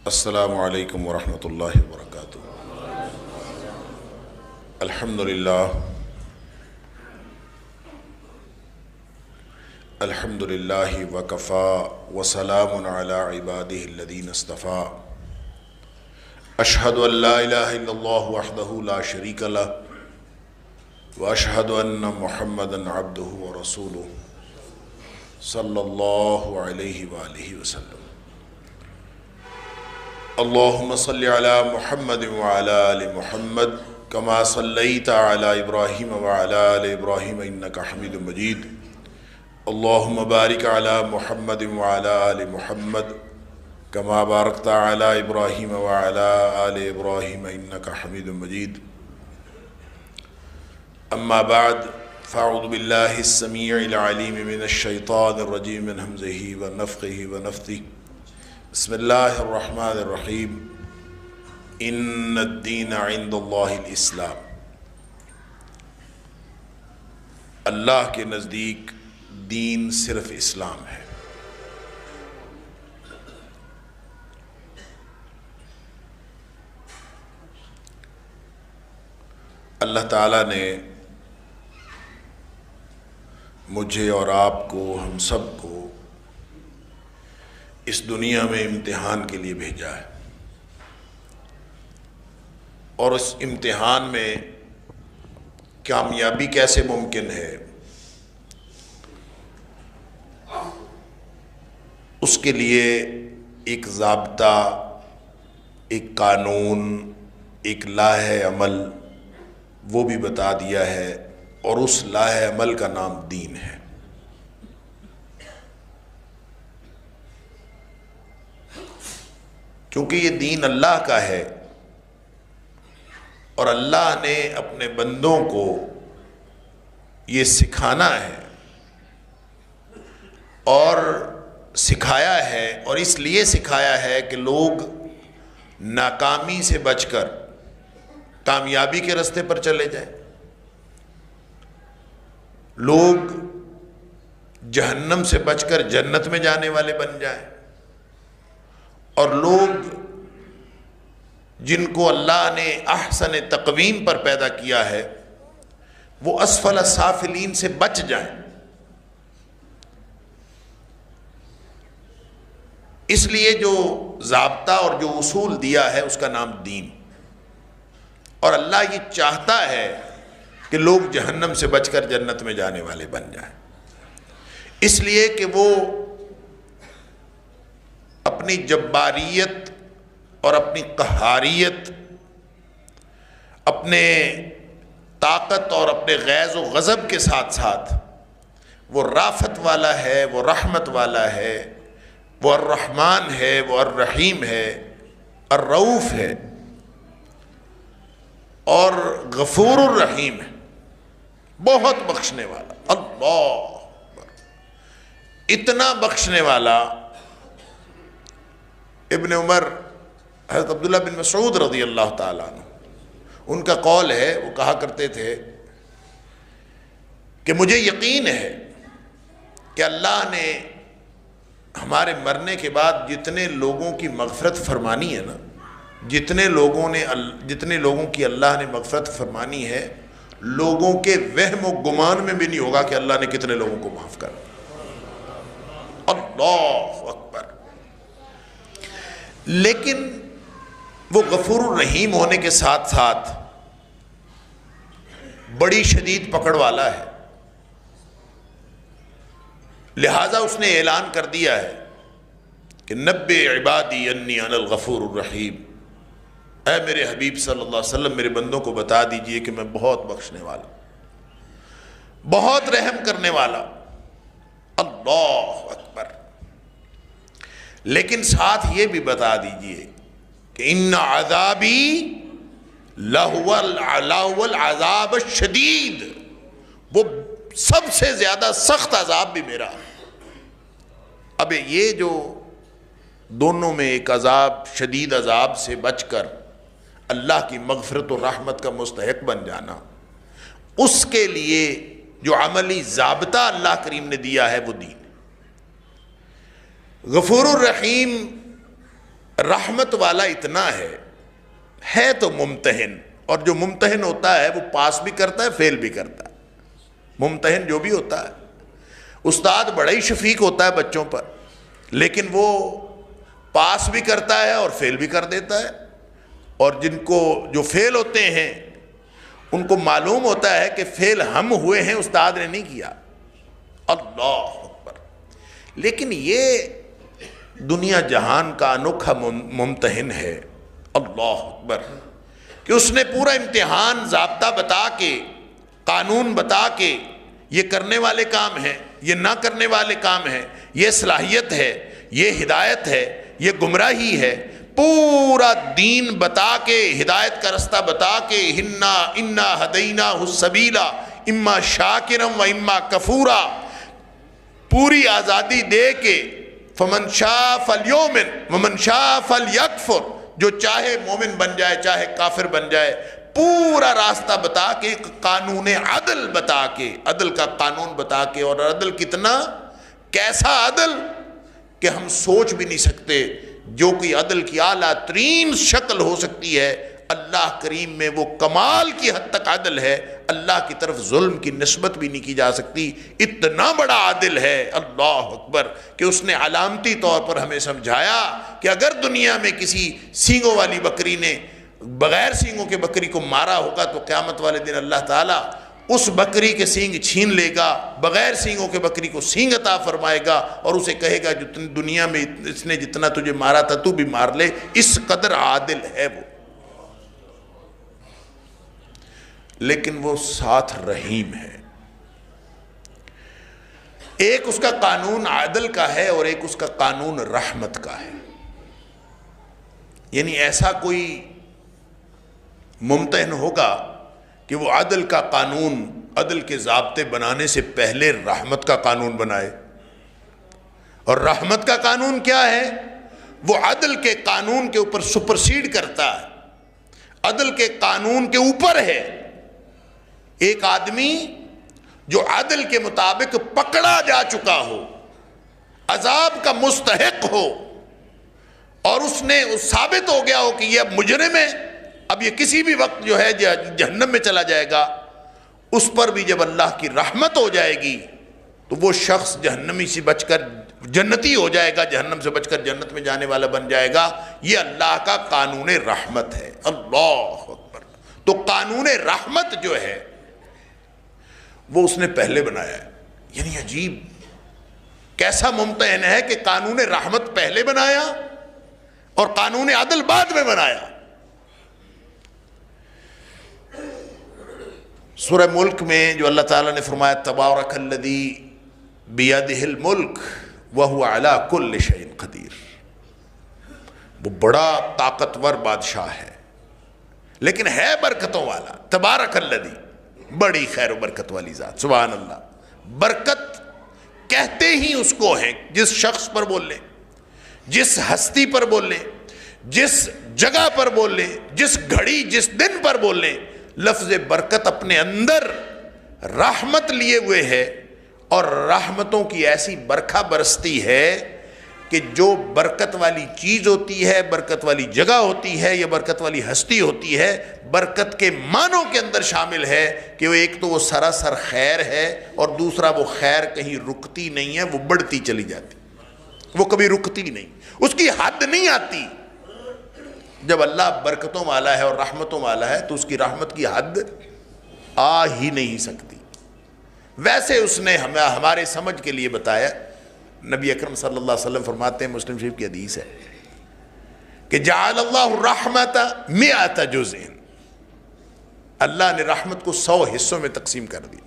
السلام علیکم ورحمۃ اللہ وبرکاتہ۔ الحمدللہ وکفا وسلام علی عبادہ الذین اصطفیٰ۔ اشہد ان لا الہ الا اللہ وحدہ لا شریک لہ واشہد ان محمدا عبدہ ورسولہ صلی اللہ علیہ وآلہ وسلم۔ اللہم صلی علی محمد وعلی آل محمد کما صلیت علی ابراہیم وعلی آل ابراہیم انک حمید مجید۔ اللہم بارک علی محمد وعلی آل محمد کما بارکت علی ابراہیم وعلی آل ابراہیم انک حمید مجید۔ اما بعد فاعوذ باللہ السمیع العلیم من الشیطان الرجیم من ہمزہ ونفخہ ونفثہ۔ بسم اللہ الرحمن الرحیم۔ ان الدین عند اللہ الاسلام۔ اللہ کے نزدیک دین صرف اسلام ہے۔ اللہ تعالیٰ نے مجھے اور آپ کو، ہم سب کو اس دنیا میں امتحان کے لیے بھیجا ہے، اور اس امتحان میں کامیابی کیسے ممکن ہے اس کے لیے ایک ضابطہ، ایک قانون، ایک لائحہ عمل وہ بھی بتا دیا ہے، اور اس لائحہ عمل کا نام دین ہے۔ کیونکہ یہ دین اللہ کا ہے، اور اللہ نے اپنے بندوں کو یہ سکھانا ہے اور سکھایا ہے، اور اس لیے سکھایا ہے کہ لوگ ناکامی سے بچ کر کامیابی کے راستے پر چلے جائیں، لوگ جہنم سے بچ کر جنت میں جانے والے بن جائیں، اور لوگ جن کو اللہ نے احسن تقویم پر پیدا کیا ہے وہ اسفل سافلین سے بچ جائیں۔ اس لیے جو ضابطہ اور جو اصول دیا ہے اس کا نام دین، اور اللہ یہ چاہتا ہے کہ لوگ جہنم سے بچ کر جنت میں جانے والے بن جائیں، اس لیے کہ وہ اپنی جباریت اور اپنی قہاریت، اپنے طاقت اور اپنے غیظ و غضب کے ساتھ ساتھ وہ رافت والا ہے، وہ رحمت والا ہے، وہ الرحمن ہے، وہ الرحیم ہے، الرؤوف ہے، اور غفور الرحیم ہے، بہت بخشنے والا۔ اللہ اتنا بخشنے والا۔ ابن عمر، حضرت عبداللہ بن مسعود رضی اللہ تعالیٰ عنہ، ان کا قول ہے، وہ کہا کرتے تھے کہ مجھے یقین ہے کہ اللہ نے ہمارے مرنے کے بعد جتنے لوگوں کی مغفرت فرمانی ہے نا، جتنے لوگوں کی اللہ نے مغفرت فرمانی ہے، لوگوں کے وہم و گمان میں بھی نہیں ہوگا کہ اللہ نے کتنے لوگوں کو معاف کر۔ اللہ اکبر۔ لیکن وہ غفور الرحیم ہونے کے ساتھ ساتھ بڑی شدید پکڑ والا ہے، لہذا اس نے اعلان کر دیا ہے کہ نبئ عبادی انی انا الغفور الرحیم۔ اے میرے حبیب صلی اللہ علیہ وسلم، میرے بندوں کو بتا دیجئے کہ میں بہت بخشنے والا، بہت رحم کرنے والا۔ اللہ اکبر۔ لیکن ساتھ یہ بھی بتا دیجئے کہ ان عذابی لہو العذاب الشدید، وہ سب سے زیادہ سخت عذاب بھی میرا۔ اب یہ جو دونوں میں ایک عذاب، شدید عذاب سے بچ کر اللہ کی مغفرت و رحمت کا مستحق بن جانا، اس کے لیے جو عملی ضابطہ اللہ کریم نے دیا ہے وہ دین۔ غفور الرحیم رحمت والا اتنا ہے تو ممتحن، اور جو ممتحن ہوتا ہے وہ پاس بھی کرتا ہے فیل بھی کرتا ہے۔ ممتحن جو بھی ہوتا ہے، استاد بڑا ہی شفیق ہوتا ہے بچوں پر، لیکن وہ پاس بھی کرتا ہے اور فیل بھی کر دیتا ہے، اور جو فیل ہوتے ہیں ان کو معلوم ہوتا ہے کہ فیل ہم ہوئے ہیں، استاد نے نہیں کیا۔ اللہ اکبر۔ لیکن یہ دنیا جہان کا انوکھا ممتحن ہے، اللہ اکبر، کہ اس نے پورا امتحان ضابطہ بتا کے، قانون بتا کے، یہ کرنے والے کام ہیں، یہ نہ کرنے والے کام ہیں، یہ صلاحیت ہے، یہ ہدایت ہے، یہ گمراہی ہے، پورا دین بتا کے، ہدایت کا رستہ بتا کے، انا ہدیناہ السبیل اما شاکرا و اما کفورا، پوری آزادی دے کے، فمن شاء فلیؤمن ومن شاء فلیکفر، جو چاہے مومن بن جائے چاہے کافر بن جائے، پورا راستہ بتا کے، ایک قانون عدل بتا کے، عدل کا قانون بتا کے، اور عدل کتنا، کیسا عدل کہ ہم سوچ بھی نہیں سکتے، جو کہ عدل کی اعلیٰ ترین شکل ہو سکتی ہے، اللہ کریم میں وہ کمال کی حد تک عدل ہے، اللہ کی طرف ظلم کی نسبت بھی نہیں کی جا سکتی، اتنا بڑا عادل ہے، اللہ اکبر، کہ اس نے علامتی طور پر ہمیں سمجھایا کہ اگر دنیا میں کسی سینگوں والی بکری نے بغیر سینگوں کے بکری کو مارا ہوگا تو قیامت والے دن اللہ تعالیٰ اس بکری کے سینگ چھین لے گا، بغیر سینگوں کے بکری کو سینگ عطا فرمائے گا، اور اسے کہے گا جو دنیا میں اس نے جتنا تجھے مارا تھا تو بھی مار لے، اس قدر عادل ہے وہ۔ لیکن وہ ساتھ رحیم ہے، ایک اس کا قانون عدل کا ہے اور ایک اس کا قانون رحمت کا ہے۔ یعنی ایسا کوئی ممتحن ہوگا کہ وہ عدل کا قانون، عدل کے ضابطے بنانے سے پہلے رحمت کا قانون بنائے، اور رحمت کا قانون کیا ہے؟ وہ عدل کے قانون کے اوپر سپرسیڈ کرتا ہے، عدل کے قانون کے اوپر ہے۔ ایک آدمی جو عدل کے مطابق پکڑا جا چکا ہو، عذاب کا مستحق ہو، اور اس نے ثابت ہو گیا ہو کہ یہ اب مجرم ہے، اب یہ کسی بھی وقت جو ہے جہنم میں چلا جائے گا، اس پر بھی جب اللہ کی رحمت ہو جائے گی تو وہ شخص جہنمی سے بچ کر جنتی ہو جائے گا، جہنم سے بچ کر جنت میں جانے والا بن جائے گا۔ یہ اللہ کا قانون رحمت ہے، اللہ اکبر۔ تو قانون رحمت جو ہے وہ اس نے پہلے بنایا ہے۔ یعنی عجیب کیسا ممتحن ہے کہ قانون رحمت پہلے بنایا اور قانون عدل بعد میں بنایا۔ سورہ ملک میں جو اللہ تعالیٰ نے فرمایا تبارک الذی بیدہ الملک وہو علی کل شیء قدیر، وہ بڑا طاقتور بادشاہ ہے لیکن ہے برکتوں والا۔ تبارک الذی، بڑی خیر و برکت والی ذات، سبحان اللہ۔ برکت کہتے ہی اس کو ہیں، جس شخص پر بول لیں، جس ہستی پر بول لیں، جس جگہ پر بول لیں، جس گھڑی جس دن پر بول لیں، لفظ برکت اپنے اندر رحمت لیے ہوئے ہے، اور رحمتوں کی ایسی برکھا برستی ہے کہ جو برکت والی چیز ہوتی ہے، برکت والی جگہ ہوتی ہے، یا برکت والی ہستی ہوتی ہے، برکت کے معنوں کے اندر شامل ہے کہ وہ ایک تو وہ سراسر خیر ہے، اور دوسرا وہ خیر کہیں رکتی نہیں ہے، وہ بڑھتی چلی جاتی، وہ کبھی رکتی نہیں، اس کی حد نہیں آتی۔ جب اللہ برکتوں والا ہے اور رحمتوں والا ہے تو اس کی رحمت کی حد آ ہی نہیں سکتی۔ ویسے اس نے ہمارے سمجھ کے لیے بتایا۔ نبی اکرم صلی اللہ علیہ وسلم فرماتے ہیں، مسلم شریف کی حدیث ہے کہ جعل اللہ الرحمت 100 جزء، اللہ نے رحمت کو 100 حصوں میں تقسیم کر دی۔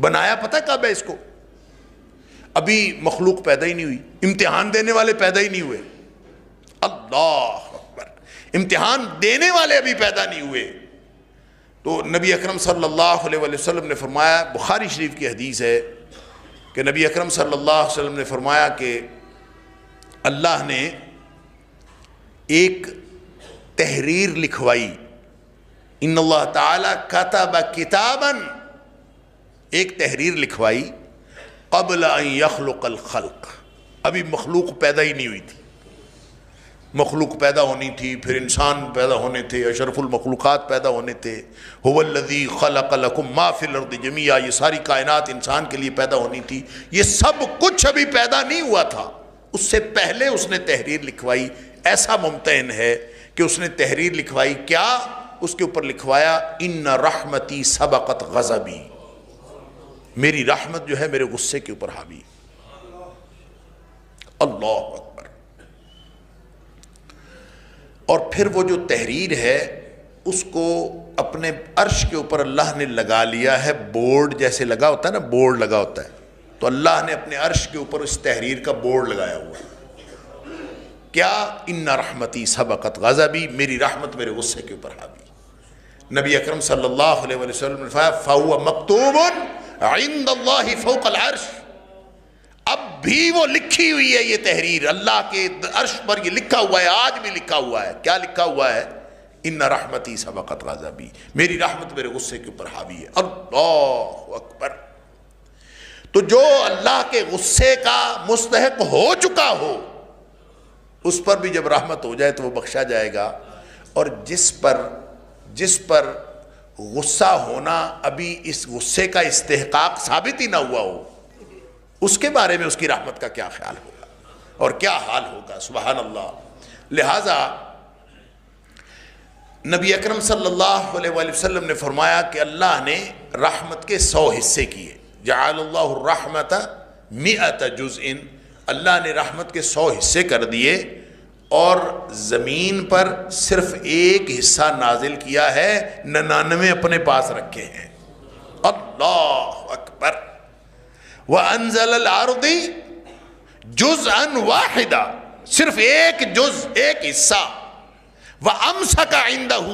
بنایا پتہ کب ہے اس کو؟ ابھی مخلوق پیدا ہی نہیں ہوئی، امتحان دینے والے پیدا ہی نہیں ہوئے، اللہ اکبر، امتحان دینے والے ابھی پیدا نہیں ہوئے۔ تو نبی اکرم صلی اللہ علیہ وسلم نے فرمایا، بخاری شریف کی حدیث ہے کہ نبی اکرم صلی اللہ علیہ وسلم نے فرمایا کہ اللہ نے ایک تحریر لکھوائی، ان اللہ تعالی کتب کتابا، ایک تحریر لکھوائی قبل ان یخلق الخلق، ابھی مخلوق پیدا ہی نہیں ہوئی تھی، مخلوق پیدا ہونی تھی، پھر انسان پیدا ہونے تھے، اشرف المخلوقات پیدا ہونے تھے، هو الذی خلق لکم ما فی الارض جمیعا، یہ ساری کائنات انسان کے لیے پیدا ہونی تھی، یہ سب کچھ ابھی پیدا نہیں ہوا تھا، اس سے پہلے اس نے تحریر لکھوائی۔ ایسا ممتحن ہے کہ اس نے تحریر لکھوائی، کیا اس کے اوپر لکھوایا ان رحمتی سبقت غضبی، میری رحمت جو ہے میرے غصے کے اوپر حاوی۔ اللہ اکبر۔ اور پھر وہ جو تحریر ہے اس کو اپنے عرش کے اوپر اللہ نے لگا لیا ہے، بورڈ جیسے لگا ہوتا ہے نا، بورڈ لگا ہوتا ہے، تو اللہ نے اپنے عرش کے اوپر اس تحریر کا بورڈ لگایا ہوا ہے۔ کیا؟ ان رحمتی سبقت غضبی، میری رحمت میرے غصے کے اوپر حاوی۔ نبی اکرم صلی اللہ علیہ وسلم نے فرمایا فَهُوَ مَكْتُوبٌ عِندَ اللَّهِ فَوْقَ الْعَرْشِ، اب بھی وہ لکھی ہوئی ہے یہ تحریر، اللہ کے عرش پر یہ لکھا ہوا ہے، آج بھی لکھا ہوا ہے۔ کیا لکھا ہوا ہے؟ ان رحمتی سبقت غضبی، میری رحمت میرے غصے کے اوپر حاوی ہے۔ اللہ اکبر۔ تو جو اللہ کے غصے کا مستحق ہو چکا ہو اس پر بھی جب رحمت ہو جائے تو وہ بخشا جائے گا، اور جس پر غصہ ہونا ابھی اس غصے کا استحقاق ثابت ہی نہ ہوا ہو، اس کے بارے میں اس کی رحمت کا کیا خیال ہوگا اور کیا حال ہوگا؟ سبحان اللہ۔ لہٰذا نبی اکرم صلی اللہ علیہ وآلہ وسلم نے فرمایا کہ اللہ نے رحمت کے 100 حصے کیے، جعل اللہ الرحمت 100 جزء، اللہ نے رحمت کے 100 حصے کر دیے، اور زمین پر صرف ایک حصہ نازل کیا ہے، 99 اپنے پاس رکھے ہیں۔ اللہ اکبر۔ وَأَنزَلَ الْأَرْضِ جُزْءًا وَاحِدًا، صرف ایک جز، ایک حصہ۔ وَأَمْسَكَ عِنْدَهُ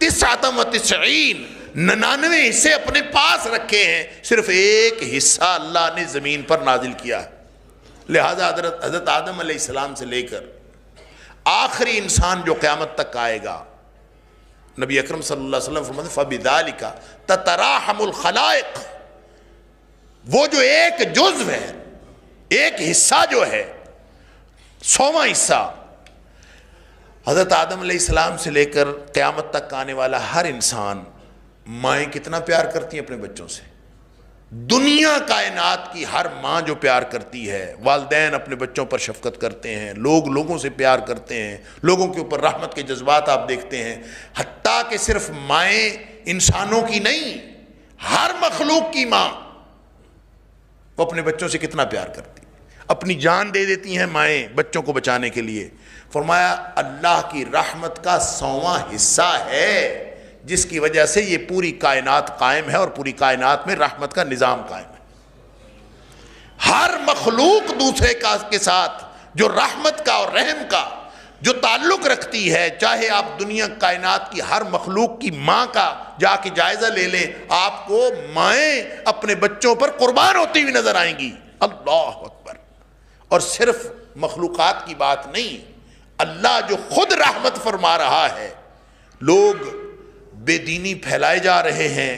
99، 99 حصے اپنے پاس رکھے ہیں، صرف ایک حصہ اللہ نے زمین پر نازل کیا ہے۔ لہذا حضرت آدم علیہ السلام سے لے کر آخری انسان جو قیامت تک آئے گا، نبی اکرم صلی اللہ علیہ وسلم فرماتے ہیں فَبِذَلِكَ تَتَرَاحَمُ الْخَلَائِقُ، وہ جو ایک جزو ہے، ایک حصہ جو ہے، 100واں حصہ، حضرت آدم علیہ السلام سے لے کر قیامت تک آنے والا ہر انسان، مائیں کتنا پیار کرتی ہیں اپنے بچوں سے، دنیا کائنات کی ہر ماں جو پیار کرتی ہے، والدین اپنے بچوں پر شفقت کرتے ہیں، لوگ لوگوں سے پیار کرتے ہیں، لوگوں کے اوپر رحمت کے جذبات آپ دیکھتے ہیں، حتیٰ کہ صرف مائیں انسانوں کی نہیں، ہر مخلوق کی ماں وہ اپنے بچوں سے کتنا پیار کرتی ہے، اپنی جان دے دیتی ہیں مائیں بچوں کو بچانے کے لیے۔ فرمایا اللہ کی رحمت کا 100واں حصہ ہے جس کی وجہ سے یہ پوری کائنات قائم ہے، اور پوری کائنات میں رحمت کا نظام قائم ہے۔ ہر مخلوق دوسرے کے ساتھ جو رحمت کا اور رحم کا جو تعلق رکھتی ہے، چاہے آپ دنیا کائنات کی ہر مخلوق کی ماں کا جا کے جائزہ لے لیں، آپ کو مائیں اپنے بچوں پر قربان ہوتی ہوئی نظر آئیں گی۔ اللہ اکبر۔ اور صرف مخلوقات کی بات نہیں، اللہ جو خود رحمت فرما رہا ہے، لوگ بے دینی پھیلائے جا رہے ہیں،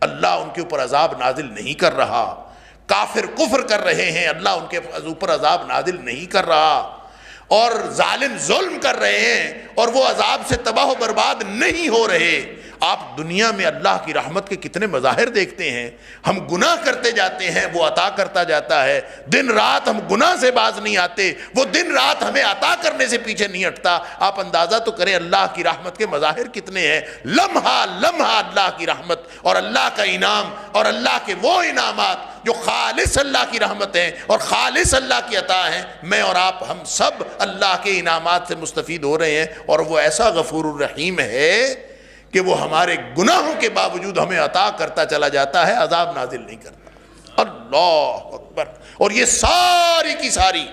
اللہ ان کے اوپر عذاب نازل نہیں کر رہا، کافر کفر کر رہے ہیں، اللہ ان کے اوپر عذاب نازل نہیں کر رہا، اور ظالم ظلم کر رہے ہیں اور وہ عذاب سے تباہ و برباد نہیں ہو رہے۔ آپ دنیا میں اللہ کی رحمت کے کتنے مظاہر دیکھتے ہیں، ہم گناہ کرتے جاتے ہیں، وہ عطا کرتا جاتا ہے، دن رات ہم گناہ سے باز نہیں آتے، وہ دن رات ہمیں عطا کرنے سے پیچھے نہیں ہٹتا۔ آپ اندازہ تو کریں اللہ کی رحمت کے مظاہر کتنے ہیں، لمحہ لمحہ اللہ کی رحمت اور اللہ کا انعام، اور اللہ کے وہ انعامات جو خالص اللہ کی رحمت ہیں اور خالص اللہ کی عطا ہیں۔ میں اور آپ ہم سب اللہ کے انعامات سے مستفید ہو رہے ہیں، اور وہ ایسا غفور الرحیم ہے کہ وہ ہمارے گناہوں کے باوجود ہمیں عطا کرتا چلا جاتا ہے، عذاب نازل نہیں کرتا۔ اللہ اکبر۔ اور یہ ساری کی ساری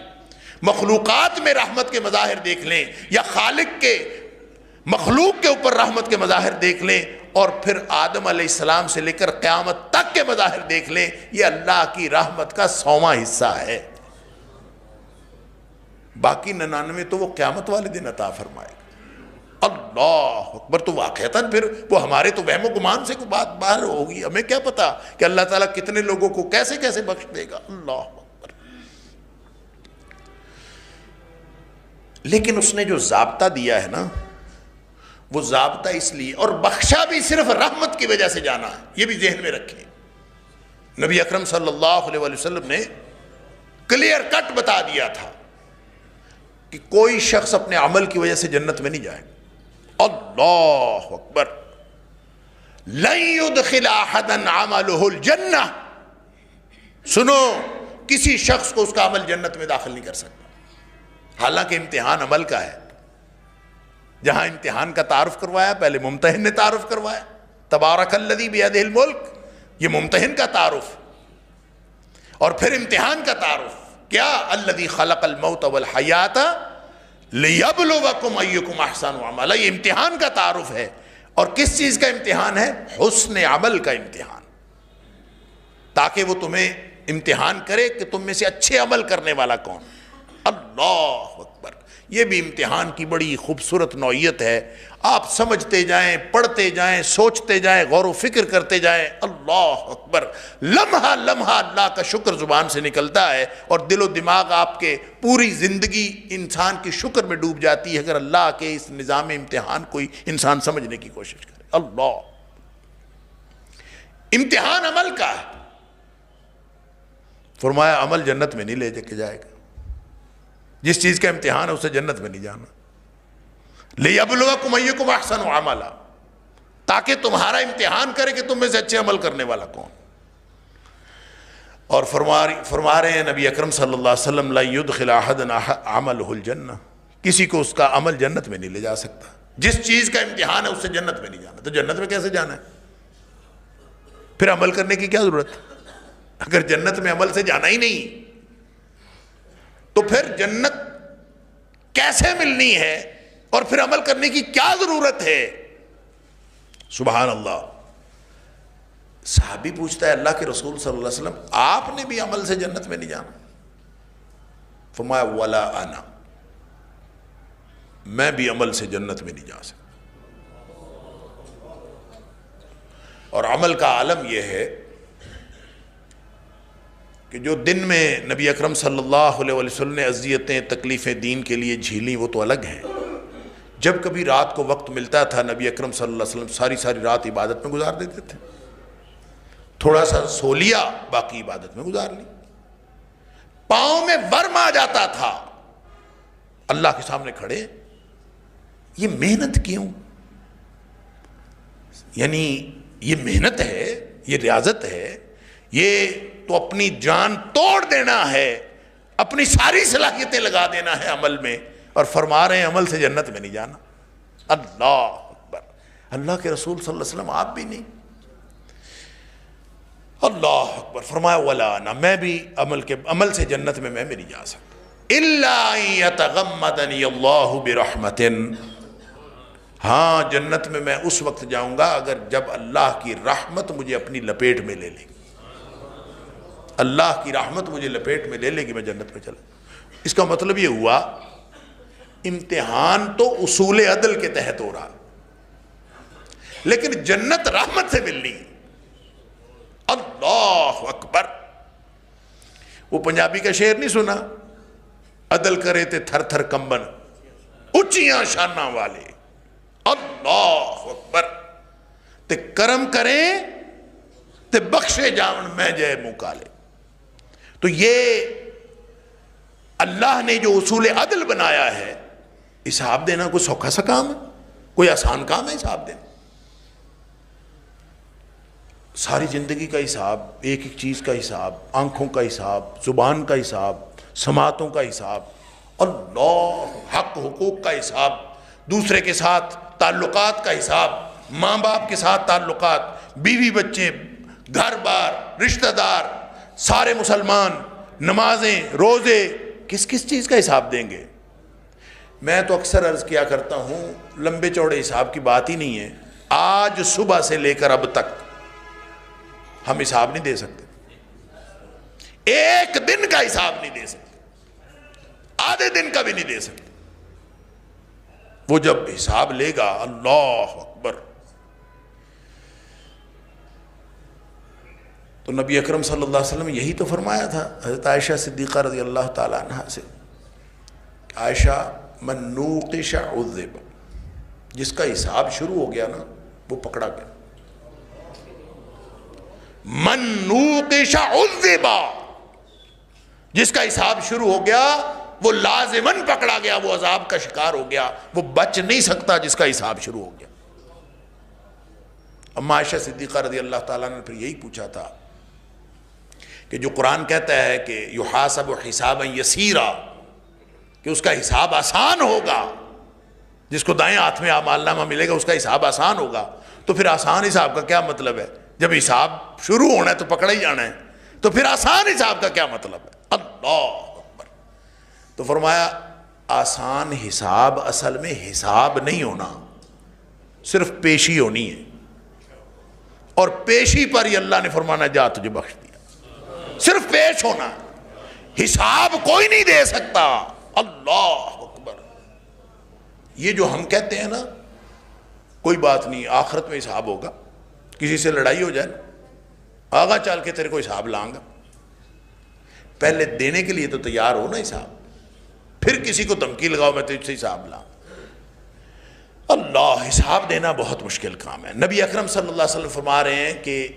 مخلوقات میں رحمت کے مظاہر دیکھ لیں، یا خالق کے مخلوق کے اوپر رحمت کے مظاہر دیکھ لیں، اور پھر آدم علیہ السلام سے لے کر قیامت تک کے مظاہر دیکھ لیں، یہ اللہ کی رحمت کا 100واں حصہ ہے۔ باقی 99 تو وہ قیامت والے دن عطا فرمائے گا۔ اللہ اکبر۔ تو واقعتاً پھر وہ ہمارے تو وہم و گمان سے کوئی بات باہر ہوگی، ہمیں کیا پتا کہ اللہ تعالیٰ کتنے لوگوں کو کیسے کیسے بخش دے گا۔ اللہ اکبر۔ لیکن اس نے جو ضابطہ دیا ہے نا، وہ ضابطہ اس لیے، اور بخشا بھی صرف رحمت کی وجہ سے جانا ہے، یہ بھی ذہن میں رکھیں۔ نبی اکرم صلی اللہ علیہ وسلم نے کلیئر کٹ بتا دیا تھا کہ کوئی شخص اپنے عمل کی وجہ سے جنت میں نہیں جائے گا۔ اللہ اکبر، لن يدخل احدا عمله الجنہ، سنو، کسی شخص کو اس کا عمل جنت میں داخل نہیں کر سکتا۔ حالانکہ امتحان عمل کا ہے، جہاں امتحان کا تعارف کروایا، پہلے ممتحن نے تعارف کروایا، تبارک الذی بیدہ الملک، یہ ممتحن کا تعارف، اور پھر امتحان کا تعارف کیا؟ الذی خلق الموت والحیات لیبلوکم ایکم احسن عملا، یہ امتحان کا تعارف ہے۔ اور کس چیز کا امتحان ہے؟ حسن عمل کا امتحان، تاکہ وہ تمہیں امتحان کرے کہ تم میں سے اچھے عمل کرنے والا کون۔ اللہ اکبر، یہ بھی امتحان کی بڑی خوبصورت نوعیت ہے۔ آپ سمجھتے جائیں، پڑھتے جائیں، سوچتے جائیں، غور و فکر کرتے جائیں، اللہ اکبر، لمحہ لمحہ اللہ کا شکر زبان سے نکلتا ہے، اور دل و دماغ آپ کے پوری زندگی انسان کی شکر میں ڈوب جاتی ہے اگر اللہ کے اس نظام امتحان کو انسان سمجھنے کی کوشش کرے۔ اللہ، امتحان عمل کا ہے۔ فرمایا عمل جنت میں نہیں لے کے جائے گا، جس چیز کا امتحان ہے اسے جنت میں نہیں جانا۔ لِيَبْلُوَكُمْ أَيُّكُمْ أَحْسَنُ عَمَلًا، تاکہ تمہارا امتحان کرے کہ تم میں سے اچھے عمل کرنے والا کون۔ اور فرما رہے ہیں نبی اکرم صلی اللہ علیہ وسلم، لَا يُدْخِلَ أَحَدًا عَمَلُهُ الْجَنَّةَ، کسی کو اس کا عمل جنت میں نہیں لے جا سکتا۔ جس چیز کا امتحان ہے اس سے جنت میں نہیں جانا، تو جنت میں کیسے جانا ہے؟ پھر عمل کرنے کی کیا ضرورت ہے؟ اگر جنت میں عمل سے جانا ہی نہیں تو پھر جنت کیسے ملنی ہے، اور پھر عمل کرنے کی کیا ضرورت ہے؟ سبحان اللہ۔ صحابی پوچھتا ہے اللہ کے رسول صلی اللہ علیہ وسلم، آپ نے بھی عمل سے جنت میں نہیں جانا؟ فرمایا ولا انا، میں بھی عمل سے جنت میں نہیں جا سکتا۔ اور عمل کا عالم یہ ہے کہ جو دن میں نبی اکرم صلی اللہ علیہ وسلم نے اذیتیں، تکلیفیں دین کے لیے جھیلیں، وہ تو الگ ہیں۔ جب کبھی رات کو وقت ملتا تھا، نبی اکرم صلی اللہ علیہ وسلم ساری رات عبادت میں گزار دیتے تھے، تھوڑا سا سو لیا، باقی عبادت میں گزار لی۔ پاؤں میں ورم آ جاتا تھا، اللہ کے سامنے کھڑے، یہ محنت کیوں؟ یعنی یہ محنت ہے، یہ ریاضت ہے، یہ تو اپنی جان توڑ دینا ہے، اپنی ساری صلاحیتیں لگا دینا ہے عمل میں، اور فرما رہے ہیں عمل سے جنت میں نہیں جانا۔ اللہ اکبر، اللہ کے رسول صلی اللہ علیہ وسلم آپ بھی نہیں۔ اللہ اکبر، فرمایا ولا انا، میں بھی عمل سے جنت میں بھی نہیں جا سکتا۔ الا ان یتغمدنی اللہ برحمت، ہاں جنت میں اس وقت جاؤں گا اگر جب اللہ کی رحمت مجھے اپنی لپیٹ میں لے لے گی، اللہ کی رحمت مجھے لپیٹ میں لے لے گی، میں جنت میں چلا۔ اس کا مطلب یہ ہوا امتحان تو اصول عدل کے تحت ہو رہا، لیکن جنت رحمت سے ملنی۔ اللہ اکبر، وہ پنجابی کا شعر نہیں سنا؟ عدل کرے تے تھر تھر کمبن، اچیاں شاناں والے، اللہ اکبر، تے کرم کریں تے بخشے جاون میں جے منہ کالے۔ تو یہ اللہ نے جو اصول عدل بنایا ہے، حساب دینا کوئی سوکھا سا کام ہے؟ کوئی آسان کام ہے حساب دینا؟ ساری زندگی کا حساب، ایک ایک چیز کا حساب، آنکھوں کا حساب، زبان کا حساب، سماعتوں کا حساب، اللہ، حق حقوق کا حساب، دوسرے کے ساتھ تعلقات کا حساب، ماں باپ کے ساتھ تعلقات، بیوی بچے، گھر بار، رشتہ دار، سارے مسلمان، نمازیں، روزے، کس کس چیز کا حساب دیں گے؟ میں تو اکثر عرض کیا کرتا ہوں، لمبے چوڑے حساب کی بات ہی نہیں ہے، آج صبح سے لے کر اب تک ہم حساب نہیں دے سکتے، ایک دن کا حساب نہیں دے سکتے، آدھے دن کا بھی نہیں دے سکتے۔ وہ جب حساب لے گا، اللہ اکبر، تو نبی اکرم صلی اللہ علیہ وسلم یہی تو فرمایا تھا حضرت عائشہ صدیقہ رضی اللہ تعالیٰ عنہ سے، عائشہ من نوقش عذب، جس کا حساب شروع ہو گیا نا وہ پکڑا گیا. من نوقش عذب، جس کا حساب شروع ہو گیا وہ لازماً پکڑا گیا، وہ عذاب کا شکار ہو گیا، وہ بچ نہیں سکتا جس کا حساب شروع ہو گیا. اما عائشہ صدیقہ رضی اللہ تعالیٰ نے پھر یہی پوچھا تھا کہ جو قرآن کہتا ہے کہ یحاسب حسابا یسیرا، کہ اس کا حساب آسان ہوگا، جس کو دائیں ہاتھ میں اعمال نامہ ملے گا اس کا حساب آسان ہوگا، تو پھر آسان حساب کا کیا مطلب ہے؟ جب حساب شروع ہونا ہے تو پکڑا ہی جانا ہے، تو پھر آسان حساب کا کیا مطلب ہے؟ اللہ اکبر. تو فرمایا آسان حساب اصل میں حساب نہیں ہونا، صرف پیشی ہونی ہے، اور پیشی پر ہی اللہ نے فرمانا جا تجھے بخش دیا. صرف پیش ہونا، حساب کوئی نہیں دے سکتا. اللہ اکبر. یہ جو ہم کہتے ہیں نا کوئی بات نہیں آخرت میں حساب ہوگا، کسی سے لڑائی ہو جائے نا آگا چل کے تیرے کو حساب لائیں گا، پہلے دینے کے لیے تو تیار ہو نا حساب، پھر کسی کو دھمکی لگاؤ میں تجھ سے حساب لاؤں. اللہ، حساب دینا بہت مشکل کام ہے. نبی اکرم صلی اللہ علیہ وسلم فرما رہے ہیں کہ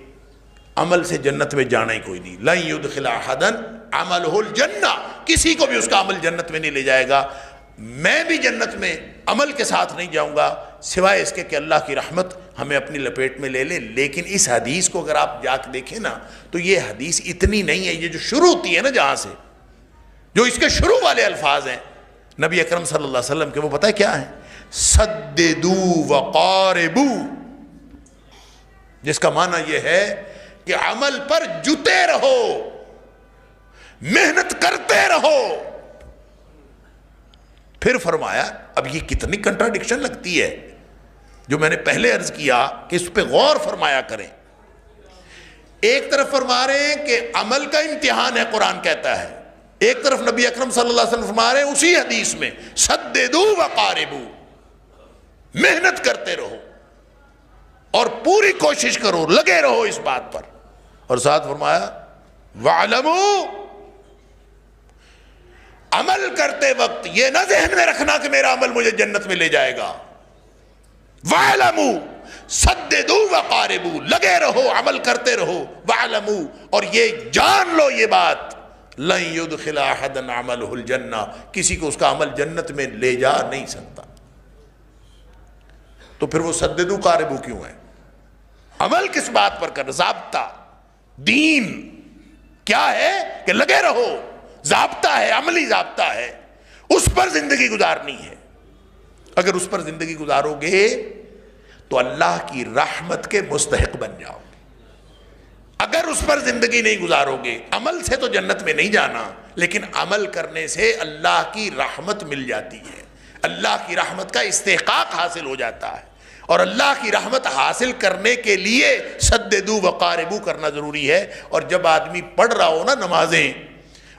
عمل سے جنت میں جانا ہی کوئی نہیں. لن يدخل احدا عمله الجنہ، کسی کو بھی اس کا عمل جنت میں نہیں لے جائے گا. میں بھی جنت میں عمل کے ساتھ نہیں جاؤں گا سوائے اس کے کہ اللہ کی رحمت ہمیں اپنی لپیٹ میں لے لے. لیکن اس حدیث کو اگر آپ جا کے دیکھیں نا تو یہ حدیث اتنی نہیں ہے. یہ جو شروع ہوتی ہے نا جہاں سے، جو اس کے شروع والے الفاظ ہیں نبی اکرم صلی اللہ علیہ وسلم کے، وہ پتہ ہے کیا ہے؟ سددو وقاربو، جس کا معنی یہ ہے کہ عمل پر جتے رہو، محنت کرتے رہو. پھر فرمایا، اب یہ کتنی کنٹراڈکشن لگتی ہے جو میں نے پہلے عرض کیا کہ اس پہ غور فرمایا کریں. ایک طرف فرما رہے ہیں کہ عمل کا امتحان ہے قرآن کہتا ہے، ایک طرف نبی اکرم صلی اللہ علیہ وسلم فرما رہے ہیں اسی حدیث میں سددو وقاربو، محنت کرتے رہو اور پوری کوشش کرو، لگے رہو اس بات پر. اور ساتھ فرمایا وَاعْلَمُوا، عمل کرتے وقت یہ نہ ذہن میں رکھنا کہ میرا عمل مجھے جنت میں لے جائے گا. وَاعْلَمُوا سَدِّدُوا وَقَارِبُوا، لگے رہو، عمل کرتے رہو. وَاعْلَمُوا، اور یہ جان لو یہ بات، لَن يُدْخِلَ أَحَدًا عَمَلُهُ الْجَنَّةَ، کسی کو اس کا عمل جنت میں لے جا نہیں سکتا. تو پھر وہ سددو قاربو کیوں ہے؟ عمل کس بات پر کر؟ ضابطہ دین کیا ہے کہ لگے رہو، ضابطہ ہے، عملی ضابطہ ہے، اس پر زندگی گزارنی ہے. اگر اس پر زندگی گزارو گے تو اللہ کی رحمت کے مستحق بن جاؤ گے. اگر اس پر زندگی نہیں گزارو گے، عمل سے تو جنت میں نہیں جانا، لیکن عمل کرنے سے اللہ کی رحمت مل جاتی ہے، اللہ کی رحمت کا استحقاق حاصل ہو جاتا ہے. اور اللہ کی رحمت حاصل کرنے کے لیے سددو وقاربو کرنا ضروری ہے. اور جب آدمی پڑھ رہا ہو نا نمازیں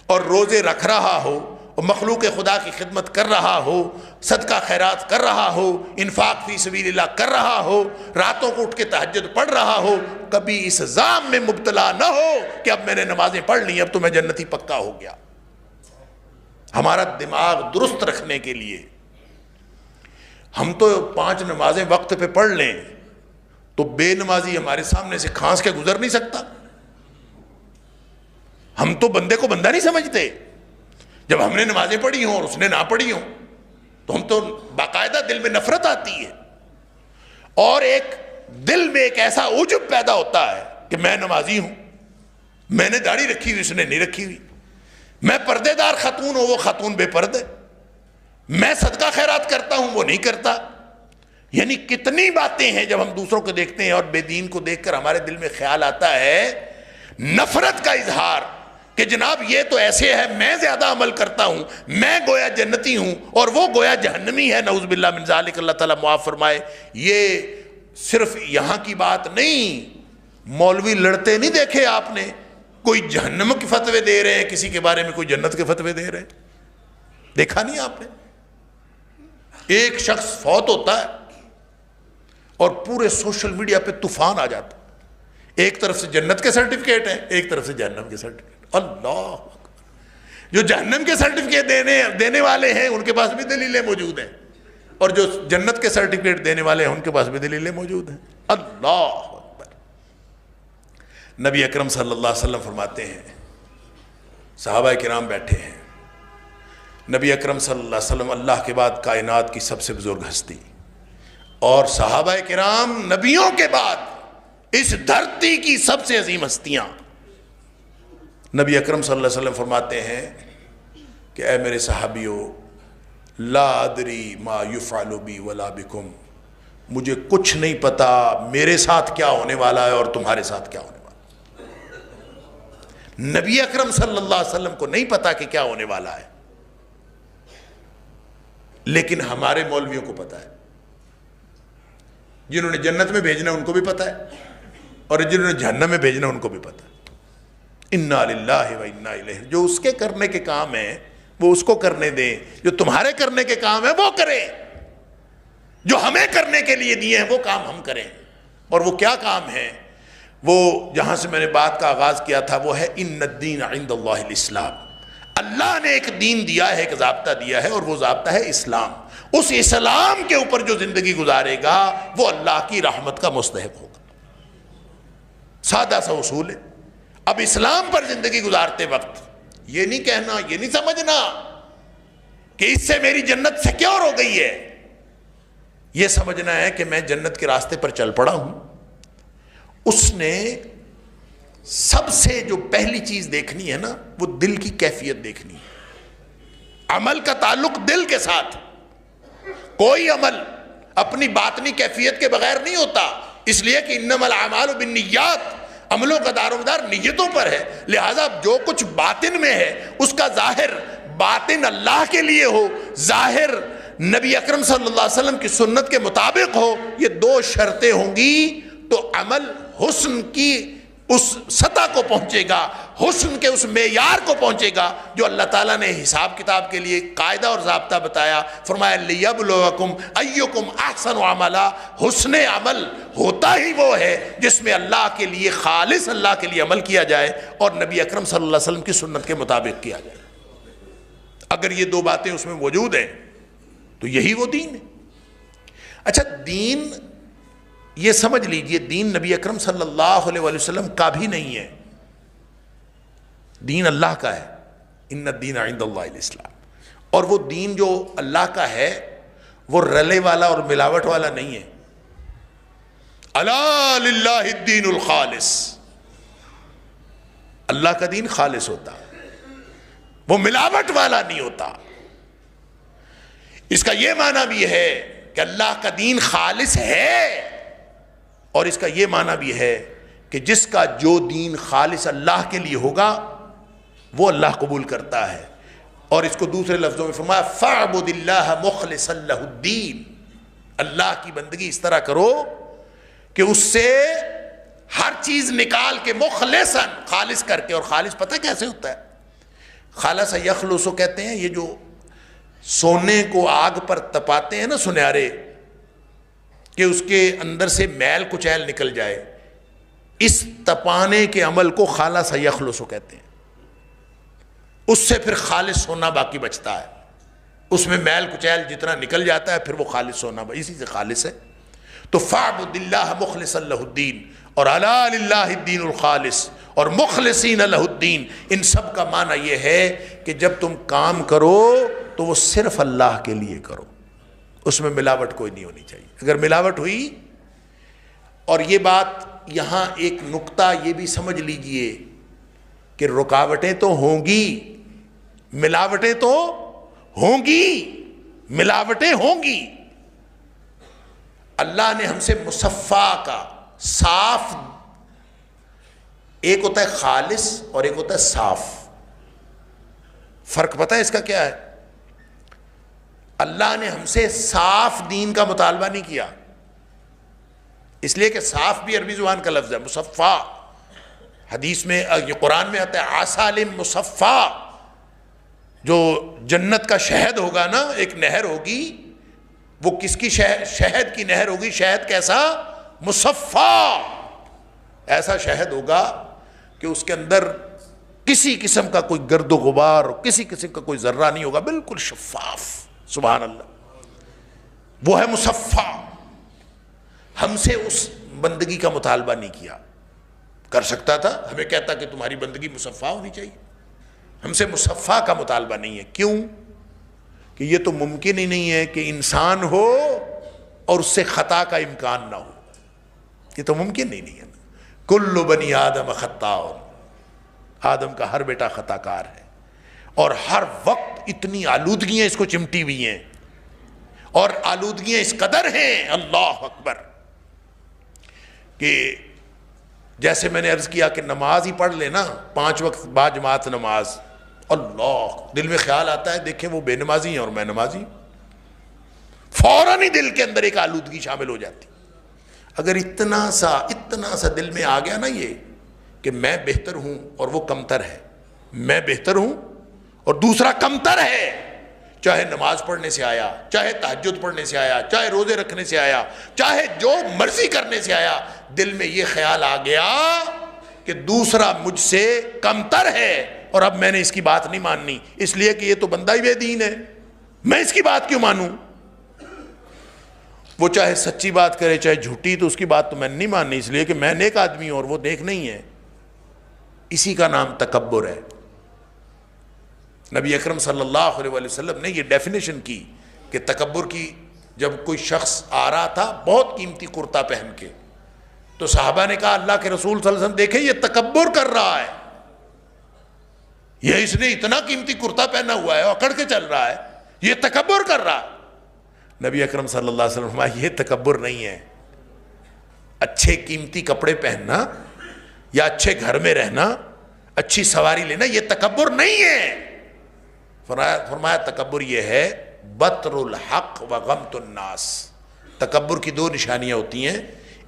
اور روزے رکھ رہا ہو اور مخلوق خدا کی خدمت کر رہا ہو، صدقہ خیرات کر رہا ہو، انفاق فی سبیل اللہ کر رہا ہو، راتوں کو اٹھ کے تہجد پڑھ رہا ہو، کبھی اس ظام میں مبتلا نہ ہو کہ اب میں نے نمازیں پڑھ لی اب تو میں جنتی پکا ہو گیا. ہمارا دماغ درست رکھنے کے لیے ہم تو 5 نمازیں وقت پہ پڑھ لیں تو بے نمازی ہمارے سامنے سے کھانس کے گزر نہیں سکتا. ہم تو بندے کو بندہ نہیں سمجھتے. جب ہم نے نمازیں پڑھی ہوں اور اس نے نہ پڑھی ہوں تو ہم تو باقاعدہ دل میں نفرت آتی ہے، اور ایک دل میں ایک ایسا عجب پیدا ہوتا ہے کہ میں نمازی ہوں، میں نے داڑھی رکھی ہوئی اس نے نہیں رکھی ہوئی، میں پردے دار خاتون ہوں وہ خاتون بے پردے، میں صدقہ خیرات کرتا ہوں وہ نہیں کرتا. یعنی کتنی باتیں ہیں جب ہم دوسروں کو دیکھتے ہیں اور بے دین کو دیکھ کر ہمارے دل میں خیال آتا ہے نفرت کا اظہار کہ جناب یہ تو ایسے ہے، میں زیادہ عمل کرتا ہوں، میں گویا جنتی ہوں اور وہ گویا جہنمی ہے، نعوذ باللہ من ذالک، اللہ تعالیٰ معاف فرمائے. یہ صرف یہاں کی بات نہیں، مولوی لڑتے نہیں دیکھے آپ نے، کوئی جہنم کے فتوے دے رہے ہیں کسی کے بارے میں، کوئی جنت کے فتوے دے رہے ہیں، دیکھا نہیں آپ نے؟ ایک شخص فوت ہوتا ہے اور پورے سوشل میڈیا پہ طوفان آ جاتا ہے، ایک طرف سے جنت کے سرٹیفکیٹ ہیں ایک طرف سے جہنم کے سرٹیفکیٹ. اللہ اکبر. جو جہنم کے سرٹیفکیٹ دینے والے ہیں ان کے پاس بھی دلیلیں موجود ہیں، اور جو جنت کے سرٹیفکیٹ دینے والے ہیں ان کے پاس بھی دلیلیں موجود ہیں۔ اللہ اکبر۔ نبی اکرم صلی اللہ علیہ وسلم فرماتے ہیں، صحابہ کرام بیٹھے ہیں، نبی اکرم صلی اللہ علیہ وسلم اللہ کے بعد کائنات کی سب سے بزرگ ہستی، اور صحابہ کرام نبیوں کے بعد اس دھرتی کی سب سے عظیم ہستیاں۔ نبی اکرم صلی اللہ علیہ وسلم فرماتے ہیں کہ اے میرے صحابیوں، لا ادری ما یفعل بی ولا بکم، مجھے کچھ نہیں پتا میرے ساتھ کیا ہونے والا ہے اور تمہارے ساتھ کیا ہونے والا ہے۔ نبی اکرم صلی اللہ علیہ وسلم کو نہیں پتا کہ کیا ہونے والا ہے، لیکن ہمارے مولویوں کو پتا ہے، جنہوں نے جنت میں بھیجنا ان کو بھی پتا ہے، اور جنہوں نے جہنم میں بھیجنا ان کو بھی پتا ہے۔ انا للہ و انا الیہ، جو اس کے کرنے کے کام ہیں وہ اس کو کرنے دیں، جو تمہارے کرنے کے کام ہیں وہ کریں، جو ہمیں کرنے کے لیے دیے ہیں وہ کام ہم کریں۔ اور وہ کیا کام ہے؟ وہ جہاں سے میں نے بات کا آغاز کیا تھا وہ ہے ان الدین عند اللہ الاسلام۔ اللہ نے ایک دین دیا ہے، ایک ضابطہ دیا ہے، اور وہ ضابطہ ہے اسلام۔ اس اسلام کے اوپر جو زندگی گزارے گا وہ اللہ کی رحمت کا مستحق ہوگا۔ سادہ سا اصول ہے۔ اب اسلام پر زندگی گزارتے وقت یہ نہیں کہنا، یہ نہیں سمجھنا کہ اس سے میری جنت سیکیور ہو گئی ہے، یہ سمجھنا ہے کہ میں جنت کے راستے پر چل پڑا ہوں۔ اس نے سب سے جو پہلی چیز دیکھنی ہے نا وہ دل کی کیفیت دیکھنی ہے۔ عمل کا تعلق دل کے ساتھ، کوئی عمل اپنی باطنی کیفیت کے بغیر نہیں ہوتا، اس لیے کہ انما الاعمال بالنیات، عملوں کا دار و مدار نیتوں پر ہے، لہذا جو کچھ باطن میں ہے اس کا ظاہر باطن اللہ کے لیے ہو، ظاہر نبی اکرم صلی اللہ علیہ وسلم کی سنت کے مطابق ہو، یہ دو شرطیں ہوں گی تو عمل حسن کی اس سطح کو پہنچے گا، حسن کے اس معیار کو پہنچے گا جو اللہ تعالیٰ نے حساب کتاب کے لیے قاعدہ اور ضابطہ بتایا۔ فرمایا لیبلوکم ایکم احسن عملا، حسن عمل ہوتا ہی وہ ہے جس میں اللہ کے لیے خالص اللہ کے لیے عمل کیا جائے اور نبی اکرم صلی اللہ علیہ وسلم کی سنت کے مطابق کیا جائے۔ اگر یہ دو باتیں اس میں موجود ہیں تو یہی وہ دین ہے۔ اچھا، دین یہ سمجھ لیجئے، دین نبی اکرم صلی اللہ علیہ وسلم کا بھی نہیں ہے، دین اللہ کا ہے۔ ان الدین عند اللہ الاسلام، اور وہ دین جو اللہ کا ہے وہ رلے والا اور ملاوٹ والا نہیں ہے۔ الا للہ الدین الخالص، اللہ کا دین خالص ہوتا، وہ ملاوٹ والا نہیں ہوتا۔ اس کا یہ معنی بھی ہے کہ اللہ کا دین خالص ہے، اور اس کا یہ معنی بھی ہے کہ جس کا جو دین خالص اللہ کے لیے ہوگا وہ اللہ قبول کرتا ہے۔ اور اس کو دوسرے لفظوں میں فرمایا فَاعْبُدِ اللَّهَ مُخْلِصًا لَهُ الدِّينَ، اللہ کی بندگی اس طرح کرو کہ اس سے ہر چیز نکال کے مخلصاً خالص کر کے، اور خالص پتہ کیسے ہوتا ہے؟ خالص یخلص کہتے ہیں، یہ جو سونے کو آگ پر تپاتے ہیں نا سنیارے، کہ اس کے اندر سے میل کچیل نکل جائے، اس تپانے کے عمل کو خالص یخلص کہتے ہیں۔ اس سے پھر خالص ہونا باقی بچتا ہے، اس میں میل کچیل جتنا نکل جاتا ہے پھر وہ خالص ہونا، اسی سے خالص ہے۔ تو فَاعْبُدِ اللَّهَ مُخْلِصًا لَهُ الدِّينَ، اور عَلَىٰ لِلَّهِ الدِّينُ الْخَالِص اور مخلصین لَهُ الدِّينَ، ان سب کا معنی یہ ہے کہ جب تم کام کرو تو وہ صرف اللہ کے لیے کرو، اس میں ملاوٹ کوئی نہیں ہونی چاہیے۔ اگر ملاوٹ ہوئی، اور یہ بات یہاں ایک نقطہ یہ بھی سمجھ لیجئے کہ رکاوٹیں تو ہوں گی، ملاوٹیں تو ہوں گی، ملاوٹیں ہوں گی۔ اللہ نے ہم سے مصفا کا، صاف، ایک ہوتا ہے خالص اور ایک ہوتا ہے صاف، فرق پتہ ہے اس کا کیا ہے؟ اللہ نے ہم سے صاف دین کا مطالبہ نہیں کیا، اس لیے کہ صاف بھی عربی زبان کا لفظ ہے، مصفا، حدیث میں، قرآن میں آتا ہے عسل مصفا، جو جنت کا شہد ہوگا نا، ایک نہر ہوگی، وہ کس کی؟ شہد کی نہر ہوگی۔ شہد کیسا؟ مصفا، ایسا شہد ہوگا کہ اس کے اندر کسی قسم کا کوئی گرد و غبار اور کسی قسم کا کوئی ذرہ نہیں ہوگا، بالکل شفاف. سبحان اللہ، وہ ہے مصفا. ہم سے اس بندگی کا مطالبہ نہیں کیا. کر سکتا تھا، ہمیں کہتا کہ تمہاری بندگی مصفا ہونی چاہیے. ہم سے مصفا کا مطالبہ نہیں ہے. کیوں؟ کہ یہ تو ممکن ہی نہیں ہے کہ انسان ہو اور اس سے خطا کا امکان نہ ہو. یہ تو ممکن ہی نہیں ہے. کل بنی آدم خطاء، آدم کا ہر بیٹا خطا کار ہے، اور ہر وقت اتنی آلودگیاں اس کو چمٹی ہوئی ہیں، اور آلودگیاں اس قدر ہیں، اللہ اکبر، کہ جیسے میں نے عرض کیا کہ نماز ہی پڑھ لے نا 5 وقت با جماعت نماز، اللہ، دل میں خیال آتا ہے دیکھیں وہ بے نمازی ہیں اور میں نمازی، فوراً ہی دل کے اندر ایک آلودگی شامل ہو جاتی. اگر اتنا سا دل میں آ گیا نا یہ کہ میں بہتر ہوں اور وہ کمتر ہے، میں بہتر ہوں اور دوسرا کمتر ہے، چاہے نماز پڑھنے سے آیا، چاہے تہجد پڑھنے سے آیا، چاہے روزے رکھنے سے آیا، چاہے جو مرضی کرنے سے آیا، دل میں یہ خیال آ گیا کہ دوسرا مجھ سے کمتر ہے اور اب میں نے اس کی بات نہیں ماننی، اس لیے کہ یہ تو بندہ ہی بے دین ہے، میں اس کی بات کیوں مانوں؟ وہ چاہے سچی بات کرے چاہے جھوٹی، تو اس کی بات تو میں نہیں ماننی، اس لیے کہ میں نیک آدمی ہوں اور وہ نیک نہیں ہے. اسی کا نام تکبر ہے. نبی اکرم صلی اللہ علیہ وسلم نے یہ ڈیفینیشن کی کہ تکبر کی، جب کوئی شخص آ رہا تھا بہت قیمتی کرتا پہن کے، تو صحابہ نے کہا اللہ کے رسول صلی اللہ علیہ وسلم دیکھیں یہ تکبر کر رہا ہے، یہ اس نے اتنا قیمتی کرتا پہنا ہوا ہے اکڑ کے چل رہا ہے، یہ تکبر کر رہا ہے. نبی اکرم صلی اللہ علیہ وسلم فرمایا یہ تکبر نہیں ہے. اچھے قیمتی کپڑے پہننا یا اچھے گھر میں رہنا، اچھی سواری لینا، یہ تکبر نہیں ہے. فرمایا تکبر یہ ہے بطر الحق و غمت الناس. تکبر کی 2 نشانیاں ہوتی ہیں،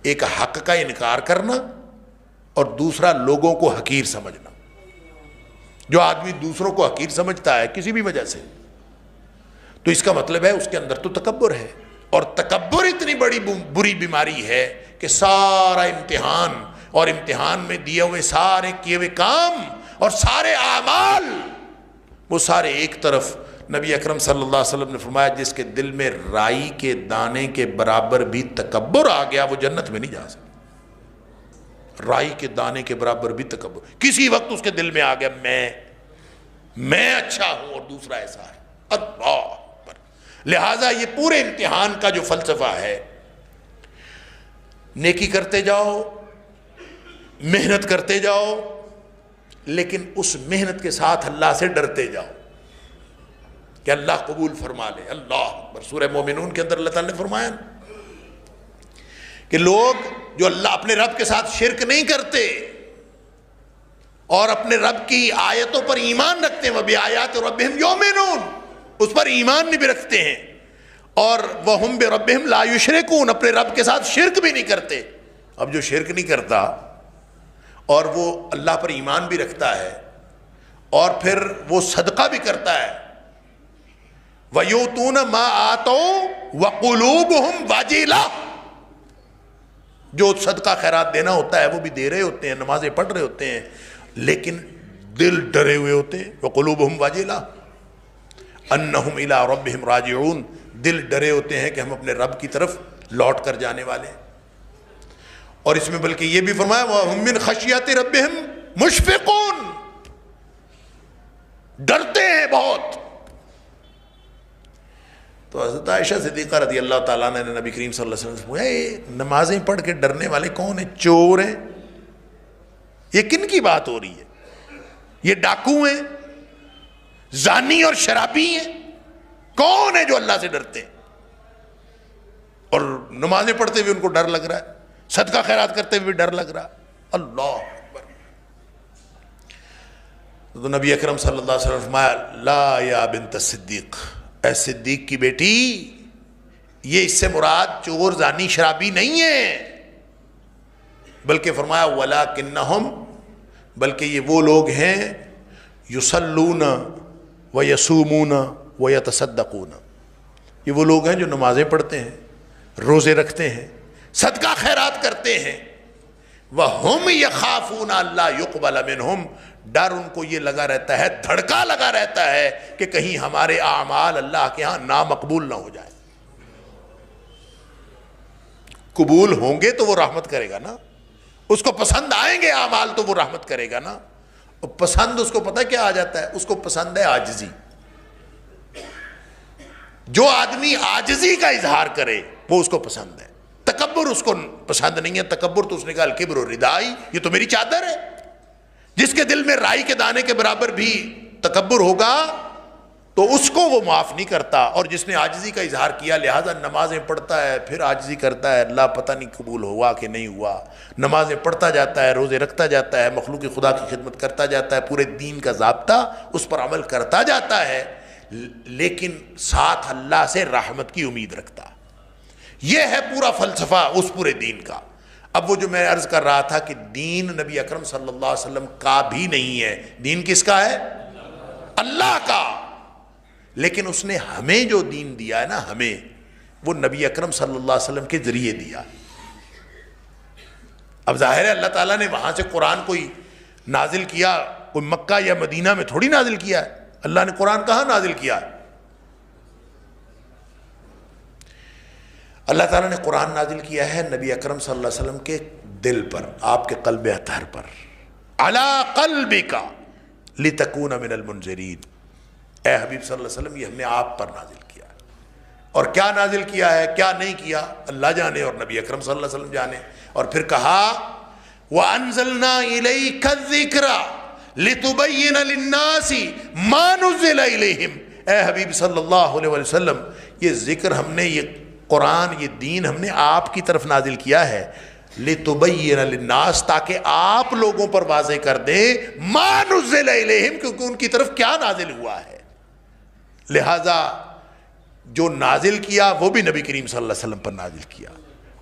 ایک حق کا انکار کرنا اور دوسرا لوگوں کو حقیر سمجھنا. جو آدمی دوسروں کو حقیر سمجھتا ہے کسی بھی وجہ سے، تو اس کا مطلب ہے اس کے اندر تو تکبر ہے. اور تکبر اتنی بڑی بری بیماری ہے کہ سارا امتحان، اور امتحان میں دیے ہوئے سارے کیے ہوئے کام اور سارے اعمال وہ سارے ایک طرف. نبی اکرم صلی اللہ علیہ وسلم نے فرمایا جس کے دل میں رائی کے دانے کے برابر بھی تکبر آ گیا وہ جنت میں نہیں جا سکتا. رائی کے دانے کے برابر بھی تکبر کسی وقت اس کے دل میں آ گیا، میں اچھا ہوں اور دوسرا ایسا ہے، اللہ. لہٰذا یہ پورے امتحان کا جو فلسفہ ہے، نیکی کرتے جاؤ، محنت کرتے جاؤ، لیکن اس محنت کے ساتھ اللہ سے ڈرتے جاؤ کہ اللہ قبول فرما لے. اللہ اکبر. سورہ مومنون کے اندر اللہ تعالیٰ نے فرمایا کہ لوگ جو اللہ اپنے رب کے ساتھ شرک نہیں کرتے اور اپنے رب کی آیتوں پر ایمان رکھتے ہیں، وَبِآيَاتِ رَبِّهِمْ يُؤْمِنُونَ، اس پر ایمان بھی رکھتے ہیں، اور وَهُمْ بِرَبِّهِمْ لَا يُشْرِكُونَ، اپنے رب کے ساتھ شرک بھی نہیں کرتے. اب جو شرک نہیں کرتا اور وہ اللہ پر ایمان بھی رکھتا ہے اور پھر وہ صدقہ بھی کرتا ہے، وَيُؤْتُونَ مَا آتَوْا وَقُلُوبُهُمْ وَجِلَةٌ، جو صدقہ خیرات دینا ہوتا ہے وہ بھی دے رہے ہوتے ہیں، نمازیں پڑھ رہے ہوتے ہیں، لیکن دل ڈرے ہوئے ہوتے ہیں. وَقُلُوبُهُمْ وَجِلَةٌ أَنَّهُمْ إِلَىٰ رَبِّهِمْ رَاجِعُونَ، دل ڈرے ہوتے ہیں کہ ہم اپنے رب کی طرف لوٹ کر جانے والے ہیں. اور اس میں بلکہ یہ بھی فرمایا وَهُمْ مِنْ خَشْيَةِ رَبِّهِمْ مُشْفِقُونَ، ڈرتے ہیں بہت. تو حضرت عائشہ صدیقہ رضی اللہ تعالیٰ نے نبی کریم صلی اللہ علیہ وسلم سے پوچھا نمازیں پڑھ کے ڈرنے والے کون ہیں؟ چور ہیں؟ یہ کن کی بات ہو رہی ہے؟ یہ ڈاکو ہیں، زانی اور شرابی ہیں؟ کون ہے جو اللہ سے ڈرتے ہیں اور نمازیں پڑھتے ہوئے ان کو ڈر لگ رہا ہے، صدقہ خیرات کرتے ہوئے بھی ڈر لگ رہا ہے؟ اللہ اکبر. تو نبی اکرم صلی اللہ علیہ وسلم فرمایا لا یا بنت الصدیق، اے صدیق کی بیٹی، یہ اس سے مراد چور زانی شرابی نہیں ہے، بلکہ فرمایا وَلَكِنَّهُمْ، بلکہ یہ وہ لوگ ہیں یصلون ویصومون ویتصدقون، یہ وہ لوگ ہیں جو نمازیں پڑھتے ہیں، روزے رکھتے ہیں، صدقہ خیرات کرتے ہیں، وَهُمْ يَخَافُونَ أَلَّا يُقْبَلَ مِنْهُمْ، ڈر ان کو یہ لگا رہتا ہے، دھڑکا لگا رہتا ہے کہ کہیں ہمارے اعمال اللہ کے ہاں نامقبول نہ ہو جائے۔ قبول ہوں گے تو وہ رحمت کرے گا نا، اس کو پسند آئیں گے اعمال تو وہ رحمت کرے گا نا۔ اور پسند اس کو پتہ کیا آ جاتا ہے؟ اس کو پسند ہے عاجزی۔ جو آدمی عاجزی کا اظہار کرے وہ اس کو پسند ہے، تکبر اس کو پسند نہیں ہے۔ تکبر تو اس نے کہا الکبر ردائی، یہ تو میری چادر ہے۔ جس کے دل میں رائی کے دانے کے برابر بھی تکبر ہوگا تو اس کو وہ معاف نہیں کرتا۔ اور جس نے عاجزی کا اظہار کیا، لہذا نمازیں پڑھتا ہے پھر عاجزی کرتا ہے، اللہ پتہ نہیں قبول ہوا کہ نہیں ہوا، نمازیں پڑھتا جاتا ہے، روزے رکھتا جاتا ہے، مخلوق خدا کی خدمت کرتا جاتا ہے، پورے دین کا ضابطہ اس پر عمل کرتا جاتا ہے، لیکن ساتھ اللہ سے رحمت کی امید رکھتا۔ یہ ہے پورا فلسفہ اس پورے دین کا۔ اب وہ جو میں عرض کر رہا تھا کہ دین نبی اکرم صلی اللہ علیہ وسلم کا بھی نہیں ہے، دین کس کا ہے؟ اللہ کا۔ لیکن اس نے ہمیں جو دین دیا ہے نا، ہمیں وہ نبی اکرم صلی اللہ علیہ وسلم کے ذریعے دیا۔ اب ظاہر ہے اللہ تعالیٰ نے وہاں سے قرآن کوئی نازل کیا، کوئی مکہ یا مدینہ میں تھوڑی نازل کیا ہے۔ اللہ نے قرآن کہاں نازل کیا ہے؟ اللہ تعالیٰ نے قرآن نازل کیا ہے نبی اکرم صلی اللہ علیہ وسلم کے دل پر، آپ کے قلب اطہر پر، علی قلبک لتکون من المنذرین۔ اے حبیب صلی اللہ علیہ وسلم، یہ ہم نے آپ پر نازل کیا ہے۔ اور کیا نازل کیا ہے، کیا نہیں کیا، اللہ جانے اور نبی اکرم صلی اللہ علیہ وسلم جانے۔ اور پھر کہا وَأَنزَلْنَا إِلَيْكَ الذِّكْرَ لِتُبَيِّنَ لِلنَّاسِ مَا نُزِّلَ إِلَيْهِمْ۔ اے حبیب صلی اللہ علیہ وسلم، یہ ذکر ہم نے، یہ قرآن، یہ دین ہم نے آپ کی طرف نازل کیا ہے، لِتُبَيِّنَ لِلنَّاسِ، تاکہ آپ لوگوں پر واضح کر دیں مَا نُزِّلَ إِلَيْهِمْ، کیونکہ ان کی طرف کیا نازل ہوا ہے۔ لہذا جو نازل کیا وہ بھی نبی کریم صلی اللہ علیہ وسلم پر نازل کیا،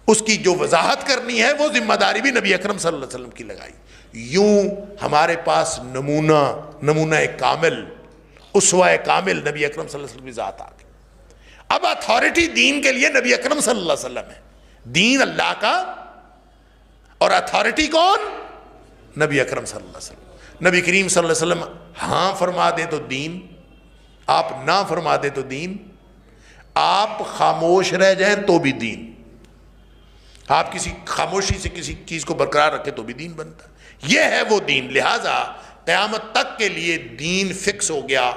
اس کی جو وضاحت کرنی ہے وہ ذمہ داری بھی نبی اکرم صلی اللہ علیہ وسلم کی لگائی۔ یوں ہمارے پاس نمونہ کامل، اسوہ کامل نبی اکرم صلی اللہ علیہ وسلم کی ذات آ گئی۔ اب اتھارٹی دین کے لیے نبی اکرم صلی اللہ علیہ وسلم ہے، دین اللہ کا، اور اتھارٹی کون؟ نبی اکرم صلی اللہ علیہ وسلم۔ نبی کریم صلی اللہ علیہ وسلم ہاں فرما دیں تو دین، آپ نہ فرما دیں تو دین، آپ خاموش رہ جائیں تو بھی دین، آپ کسی خاموشی سے کسی چیز کو برقرار رکھیں تو بھی دین بنتا ہے۔ یہ ہے وہ دین۔ لہٰذا قیامت تک کے لیے دین فکس ہو گیا۔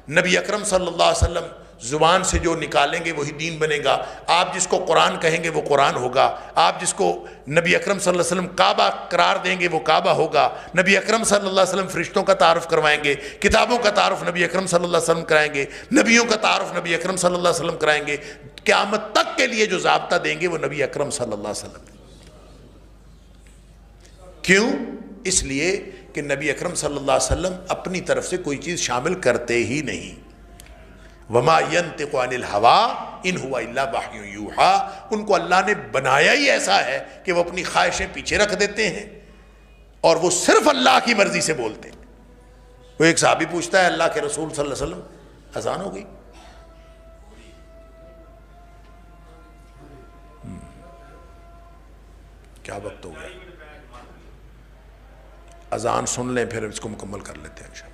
نبی اکرم صلی اللہ علیہ وسلم زبان سے جو نکالیں گے وہی دین بنے گا۔ آپ جس کو قرآن کہیں گے وہ قرآن ہوگا، آپ جس کو نبی اکرم صلی اللہ علیہ وسلم کعبہ قرار دیں گے وہ کعبہ ہوگا۔ نبی اکرم صلی اللہ علیہ وسلم فرشتوں کا تعارف کروائیں گے، کتابوں کا تعارف نبی اکرم صلی اللہ علیہ وسلم کرائیں گے، نبیوں کا تعارف نبی اکرم صلی اللہ علیہ وسلم کرائیں گے۔ قیامت تک کے لیے جو ضابطہ دیں گے وہ نبی اکرم صلی اللہ علیہ وسلم۔ کیوں؟ اس لیے کہ نبی اکرم صلی اللہ علیہ وسلم اپنی طرف سے کوئی چیز شامل کرتے ہی نہیں۔ وما ينطق عن الهوى ان هو الا وحی یوحی، ان کو اللہ نے بنایا ہی ایسا ہے کہ وہ اپنی خواہشیں پیچھے رکھ دیتے ہیں اور وہ صرف اللہ کی مرضی سے بولتے ہیں۔ وہ ایک صحابی پوچھتا ہے اللہ کے رسول صلی اللہ علیہ وسلم اذان ہو گئی؟ کیا وقت ہو گیا؟ اذان سن لیں پھر اس کو مکمل کر لیتے ہیں انشاءاللہ۔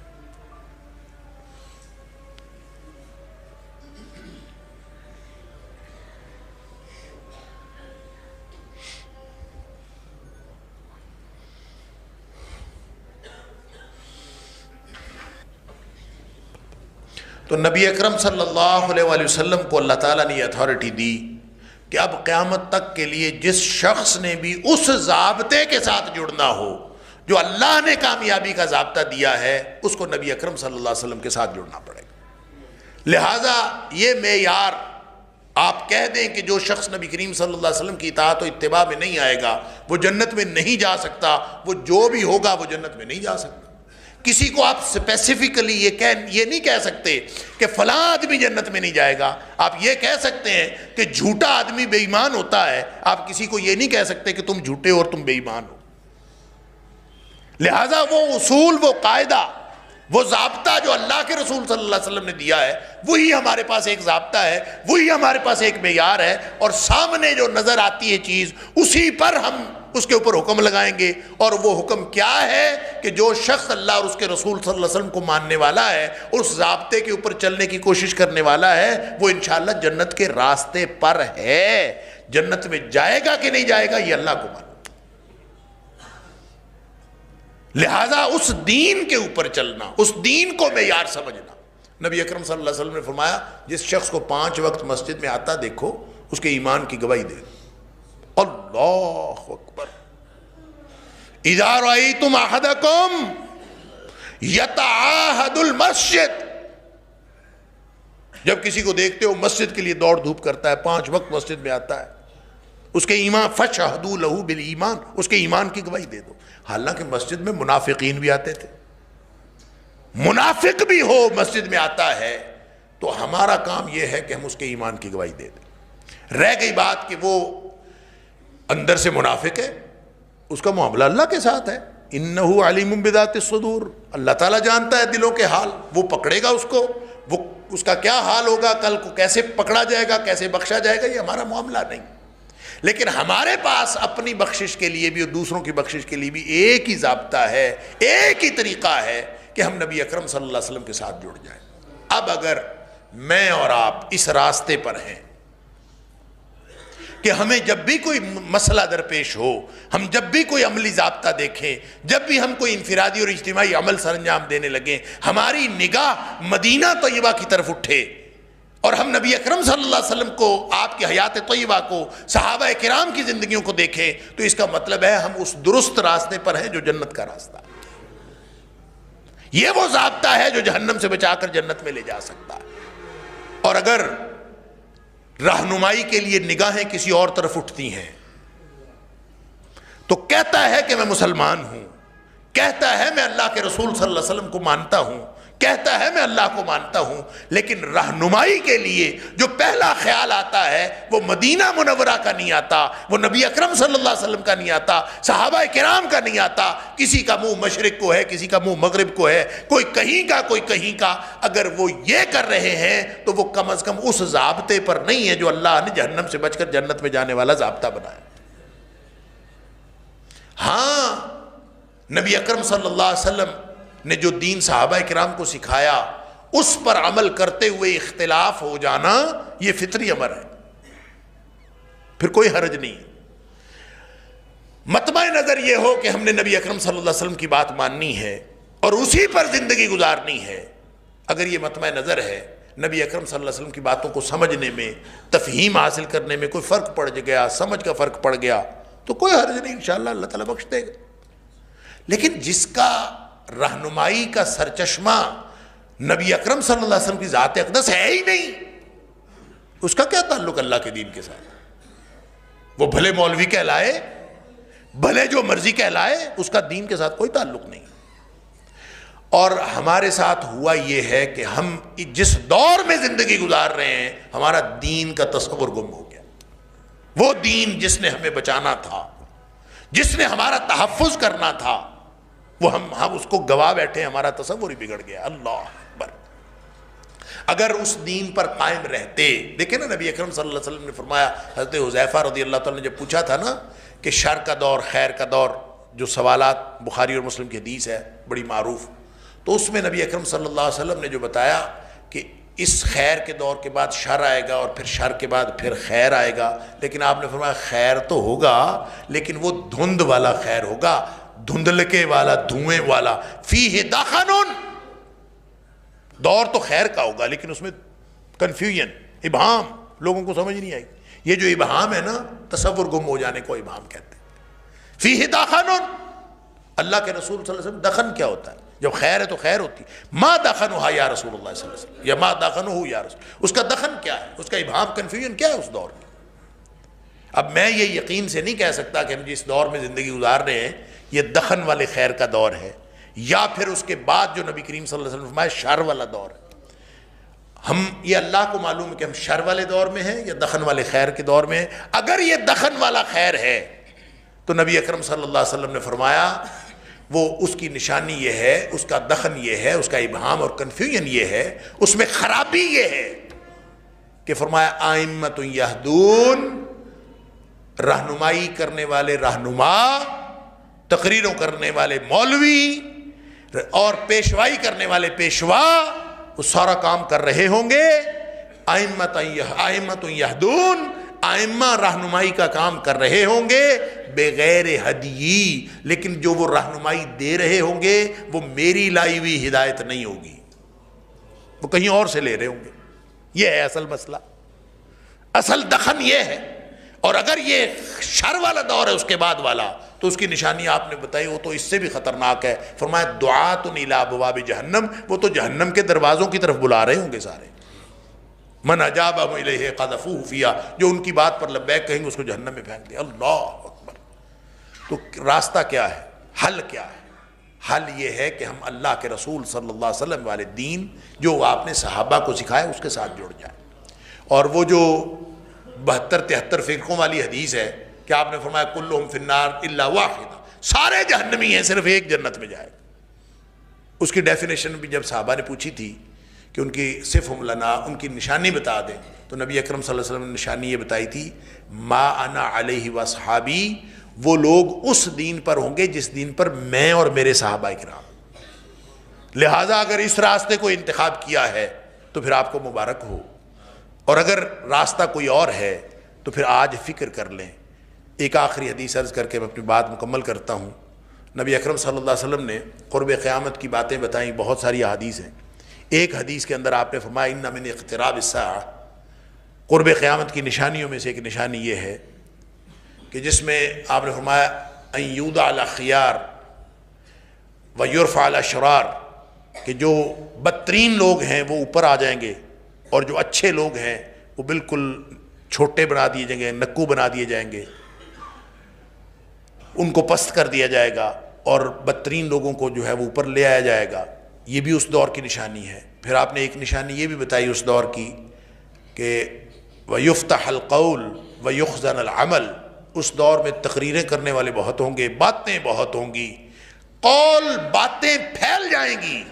تو نبی اکرم صلی اللہ علیہ وآلہ وسلم کو اللہ تعالیٰ نے یہ اتھارٹی دی کہ اب قیامت تک کے لیے جس شخص نے بھی اس ضابطے کے ساتھ جڑنا ہو جو اللہ نے کامیابی کا ضابطہ دیا ہے، اس کو نبی اکرم صلی اللہ علیہ وسلم کے ساتھ جڑنا پڑے گا۔ لہٰذا یہ معیار آپ کہہ دیں کہ جو شخص نبی کریم صلی اللہ علیہ وسلم کی اطاعت و اتباع میں نہیں آئے گا وہ جنت میں نہیں جا سکتا، وہ جو بھی ہوگا وہ جنت میں نہیں جا سکتا۔ کسی کو آپ اسپیسیفکلی یہ نہیں کہہ سکتے کہ فلاں آدمی جنت میں نہیں جائے گا۔ آپ یہ کہہ سکتے ہیں کہ جھوٹا آدمی بے ایمان ہوتا ہے، آپ کسی کو یہ نہیں کہہ سکتے کہ تم جھوٹے اور تم بے ایمان ہو۔ لہٰذا وہ اصول، وہ قاعدہ، وہ ضابطہ جو اللہ کے رسول صلی اللہ علیہ وسلم نے دیا ہے وہی ہمارے پاس ایک ضابطہ ہے، وہی ہمارے پاس ایک معیار ہے، اور سامنے جو نظر آتی ہے چیز اسی پر ہم اس کے اوپر حکم لگائیں گے، اور وہ حکم کیا ہے کہ جو شخص اللہ اور اس کے رسول صلی اللہ علیہ وسلم کو ماننے والا ہے، اس ضابطے کے اوپر چلنے کی کوشش کرنے والا ہے، وہ انشاءاللہ جنت کے راستے پر ہے۔ جنت میں جائے گا کہ نہیں جائے گا یہ اللہ کو معلوم۔ لہذا اس دین کے اوپر چلنا، اس دین کو معیار سمجھنا۔ نبی اکرم صلی اللہ علیہ وسلم نے فرمایا جس شخص کو 5 وقت مسجد میں آتا دیکھو اس کے ایمان کی گواہی دے دو۔ اللہ اکبر۔ اذا رأیتم احدکم یتعاہد المسجد، جب کسی کو دیکھتے ہو مسجد کے لیے دوڑ دھوپ کرتا ہے، 5 وقت مسجد میں آتا ہے، اس کے ایمان فشہدوا لہ بالایمان، اس کے ایمان کی گواہی دے دو۔ حالانکہ مسجد میں منافقین بھی آتے تھے، منافق بھی ہو مسجد میں آتا ہے تو ہمارا کام یہ ہے کہ ہم اس کے ایمان کی گواہی دے دیں۔ رہ گئی بات کہ وہ اندر سے منافق ہے، اس کا معاملہ اللہ کے ساتھ ہے، انہ علیم بذات الصدور، اللہ تعالیٰ جانتا ہے دلوں کے حال، وہ پکڑے گا اس کو، وہ اس کا کیا حال ہوگا، کل کو کیسے پکڑا جائے گا، کیسے بخشا جائے گا، یہ ہمارا معاملہ نہیں۔ لیکن ہمارے پاس اپنی بخشش کے لیے بھی اور دوسروں کی بخشش کے لیے بھی ایک ہی ضابطہ ہے، ایک ہی طریقہ ہے کہ ہم نبی اکرم صلی اللہ علیہ وسلم کے ساتھ جڑ جائیں۔ اب اگر میں اور آپ اس راستے پر ہیں کہ ہمیں جب بھی کوئی مسئلہ درپیش ہو، ہم جب بھی کوئی عملی ضابطہ دیکھیں، جب بھی ہم کوئی انفرادی اور اجتماعی عمل سر انجام دینے لگیں، ہماری نگاہ مدینہ طیبہ کی طرف اٹھے اور ہم نبی اکرم صلی اللہ علیہ وسلم کو، آپ کی حیات طیبہ کو، صحابہ کرام کی زندگیوں کو دیکھیں، تو اس کا مطلب ہے ہم اس درست راستے پر ہیں جو جنت کا راستہ ہے۔ یہ وہ ضابطہ ہے جو جہنم سے بچا کر جنت میں لے جا سکتا ہے۔ اور اگر رہنمائی کے لیے نگاہیں کسی اور طرف اٹھتی ہیں تو کہتا ہے کہ میں مسلمان ہوں، کہتا ہے میں اللہ کے رسول صلی اللہ علیہ وسلم کو مانتا ہوں، کہتا ہے میں اللہ کو مانتا ہوں، لیکن رہنمائی کے لیے جو پہلا خیال آتا ہے وہ مدینہ منورہ کا نہیں آتا، وہ نبی اکرم صلی اللہ علیہ وسلم کا نہیں آتا، صحابہ کرام کا نہیں آتا، کسی کا منہ مشرق کو ہے، کسی کا منہ مغرب کو ہے، کوئی کہیں کا کوئی کہیں کا۔ اگر وہ یہ کر رہے ہیں تو وہ کم از کم اس ضابطے پر نہیں ہے جو اللہ نے جہنم سے بچ کر جنت میں جانے والا ضابطہ بنایا۔ ہاں، نبی اکرم صلی اللہ علیہ وسلم نے جو دین صحابہ کرام کو سکھایا اس پر عمل کرتے ہوئے اختلاف ہو جانا یہ فطری امر ہے، پھر کوئی حرج نہیں ہے۔ مطمع نظر یہ ہو کہ ہم نے نبی اکرم صلی اللہ علیہ وسلم کی بات ماننی ہے اور اسی پر زندگی گزارنی ہے۔ اگر یہ مطمع نظر ہے، نبی اکرم صلی اللہ علیہ وسلم کی باتوں کو سمجھنے میں، تفہیم حاصل کرنے میں کوئی فرق پڑ گیا، سمجھ کا فرق پڑ گیا تو کوئی حرج نہیں، انشاءاللہ اللہ تعالیٰ بخش دے گا۔ لیکن جس کا رہنمائی کا سرچشمہ نبی اکرم صلی اللہ علیہ وسلم کی ذات اقدس ہے ہی نہیں، اس کا کیا تعلق اللہ کے دین کے ساتھ؟ وہ بھلے مولوی کہلائے، بھلے جو مرضی کہلائے، اس کا دین کے ساتھ کوئی تعلق نہیں۔ اور ہمارے ساتھ ہوا یہ ہے کہ ہم جس دور میں زندگی گزار رہے ہیں ہمارا دین کا تصور گم ہو گیا۔ وہ دین جس نے ہمیں بچانا تھا، جس نے ہمارا تحفظ کرنا تھا، وہ ہم اس کو گوا بیٹھے، ہمارا تصور ہی بگڑ گیا۔ اللہ اکبر۔ اگر اس دین پر قائم رہتے، دیکھیں نا نبی اکرم صلی اللہ علیہ وسلم نے فرمایا، حضرت حذیفہ رضی اللہ تعالیٰ نے جب پوچھا تھا نا کہ شر کا دور خیر کا دور، جو سوالات بخاری اور مسلم کی حدیث ہے بڑی معروف، تو اس میں نبی اکرم صلی اللہ علیہ وسلم نے جو بتایا کہ اس خیر کے دور کے بعد شر آئے گا اور پھر شر کے بعد پھر خیر آئے گا، لیکن آپ نے فرمایا خیر تو ہوگا لیکن وہ دھند والا خیر ہوگا، دھندلکے والا، دھوئیں والا، فیہ دخن۔ دور تو خیر کا ہوگا لیکن اس میں کنفیوژن، ابہام، لوگوں کو سمجھ نہیں آئی۔ یہ جو ابہام ہے نا، تصور گم ہو جانے کو ابہام کہتے ہیں۔ فیہ دخن، اللہ کے رسول صلی اللہ علیہ وسلم، دخن کیا ہوتا ہے؟ جب خیر ہے تو خیر ہوتی ہے۔ ما دخنھا یا رسول اللہ صلی اللہ علیہ وسلم، یا ما دخنہ یا رسول، اس کا دخن کیا ہے، اس کا ابہام، کنفیوژن کیا ہے اس دور میں؟ اب میں یہ یقین سے نہیں کہہ سکتا کہ ہم جس دور میں زندگی گزار رہے ہیں یہ دخن والے خیر کا دور ہے، یا پھر اس کے بعد جو نبی کریم صلی اللہ علیہ وسلم نے فرمایا شر والا دور ہے۔ ہم یہ اللہ کو معلوم ہے کہ ہم شر والے دور میں ہیں یا دخن والے خیر کے دور میں ہیں۔ اگر یہ دخن والا خیر ہے تو نبی اکرم صلی اللہ علیہ وسلم نے فرمایا وہ اس کی نشانی یہ ہے، اس کا دخن یہ ہے، اس کا ابہام اور کنفیوژن یہ ہے، اس میں خرابی یہ ہے کہ فرمایا ائمۃ یہدون رہنمائی کرنے والے رہنما، تقریروں کرنے والے مولوی اور پیشوائی کرنے والے پیشوا، وہ سارا کام کر رہے ہوں گے. ائمۃ یہدون، ائمہ رہنمائی کا کام کر رہے ہوں گے بغیر ہدی، لیکن جو وہ رہنمائی دے رہے ہوں گے وہ میری لائی ہوئی ہدایت نہیں ہوگی، وہ کہیں اور سے لے رہے ہوں گے. یہ ہے اصل مسئلہ، اصل دخن یہ ہے. اور اگر یہ شر والا دور ہے اس کے بعد والا، تو اس کی نشانی آپ نے بتائی، وہ تو اس سے بھی خطرناک ہے. فرمایا دعات الی ابواب جہنم، وہ تو جہنم کے دروازوں کی طرف بلا رہے ہوں گے سارے. من اجابہم الیہ قذفوہ فیہا، جو ان کی بات پر لبیک کہیں گے اس کو جہنم میں پھینک دیا. اللہ اکبر. تو راستہ کیا ہے؟ حل کیا ہے؟ حل یہ ہے کہ ہم اللہ کے رسول صلی اللہ علیہ وسلم والے دین جو آپ نے صحابہ کو سکھایا اس کے ساتھ جڑ جائیں. اور وہ جو 72-73 فرقوں والی حدیث ہے کہ آپ نے فرمایا کلہم فی النار الا واحدہ، سارے جہنمی ہیں صرف ایک جنت میں جائے. اس کی ڈیفینیشن بھی جب صحابہ نے پوچھی تھی کہ ان کی صفہم لنا، ان کی نشانی بتا دیں، تو نبی اکرم صلی اللہ علیہ وسلم نے نشانی یہ بتائی تھی ما انا علیہ واصحابی، وہ لوگ اس دین پر ہوں گے جس دین پر میں اور میرے صحابہ کرام. لہٰذا اگر اس راستے کو انتخاب کیا ہے تو پھر آپ کو مبارک ہو، اور اگر راستہ کوئی اور ہے تو پھر آج فکر کر لیں. ایک آخری حدیث عرض کر کے میں اپنی بات مکمل کرتا ہوں. نبی اکرم صلی اللہ علیہ وسلم نے قرب قیامت کی باتیں بتائیں، بہت ساری احادیث ہیں. ایک حدیث کے اندر آپ نے فرمایا ان من اقتراب الساعہ، قرب قیامت کی نشانیوں میں سے ایک نشانی یہ ہے کہ جس میں آپ نے فرمایا ان یوضع علی خیار ویرفع علی شرار، کہ جو بدترین لوگ ہیں وہ اوپر آ جائیں گے اور جو اچھے لوگ ہیں وہ بالکل چھوٹے بنا دیے جائیں گے، نکو بنا دیے جائیں گے، ان کو پست کر دیا جائے گا، اور بدترین لوگوں کو جو ہے وہ اوپر لے آیا جائے گا. یہ بھی اس دور کی نشانی ہے. پھر آپ نے ایک نشانی یہ بھی بتائی اس دور کی کہ وَيُفْتَحَ الْقَوْلُ وَيُخْزَنَ الْعَمَلُ، اس دور میں تقریریں کرنے والے بہت ہوں گے، باتیں بہت ہوں گی، قول باتیں پھیل جائیں گی.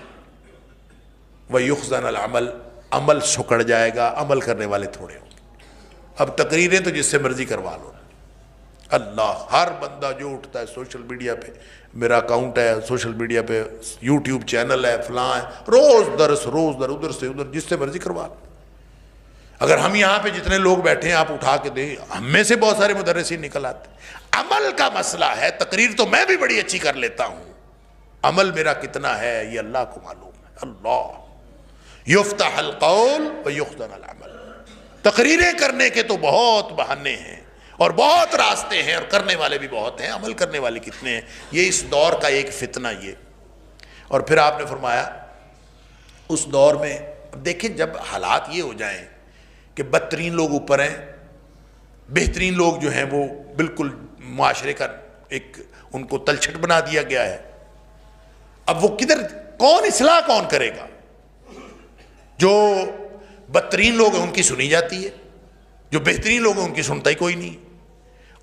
وَيُخْزَنَ الْعَمَلُ، عمل سکڑ جائے گا، عمل کرنے والے تھوڑے ہوں گے. اب تقریریں تو جس سے مرضی کروا لو. اللہ، ہر بندہ جو اٹھتا ہے سوشل میڈیا پہ، میرا اکاؤنٹ ہے سوشل میڈیا پہ، یوٹیوب چینل ہے، فلاں ہے، روز درس ادھر سے ادھر، جس سے مرضی کروا لو. اگر ہم یہاں پہ جتنے لوگ بیٹھے ہیں آپ اٹھا کے دیں، ہم میں سے بہت سارے مدرسین نکل آتے. عمل کا مسئلہ ہے. تقریر تو میں بھی بڑی اچھی کر لیتا ہوں، عمل میرا کتنا ہے یہ اللہ کو معلوم ہے. اللہ یفتح القول ویخزن العمل. تقریریں کرنے کے تو بہت بہانے ہیں اور بہت راستے ہیں، اور کرنے والے بھی بہت ہیں، عمل کرنے والے کتنے ہیں. یہ اس دور کا ایک فتنہ یہ. اور پھر آپ نے فرمایا اس دور میں دیکھیں جب حالات یہ ہو جائیں کہ بدترین لوگ اوپر ہیں، بہترین لوگ جو ہیں وہ بالکل معاشرے کا ایک ان کو تلچھٹ بنا دیا گیا ہے. اب وہ کدھر، کون اصلاح کون کرے گا؟ جو بدترین لوگ ہیں ان کی سنی جاتی ہے، جو بہترین لوگ ہیں ان کی سنتا ہی کوئی نہیں.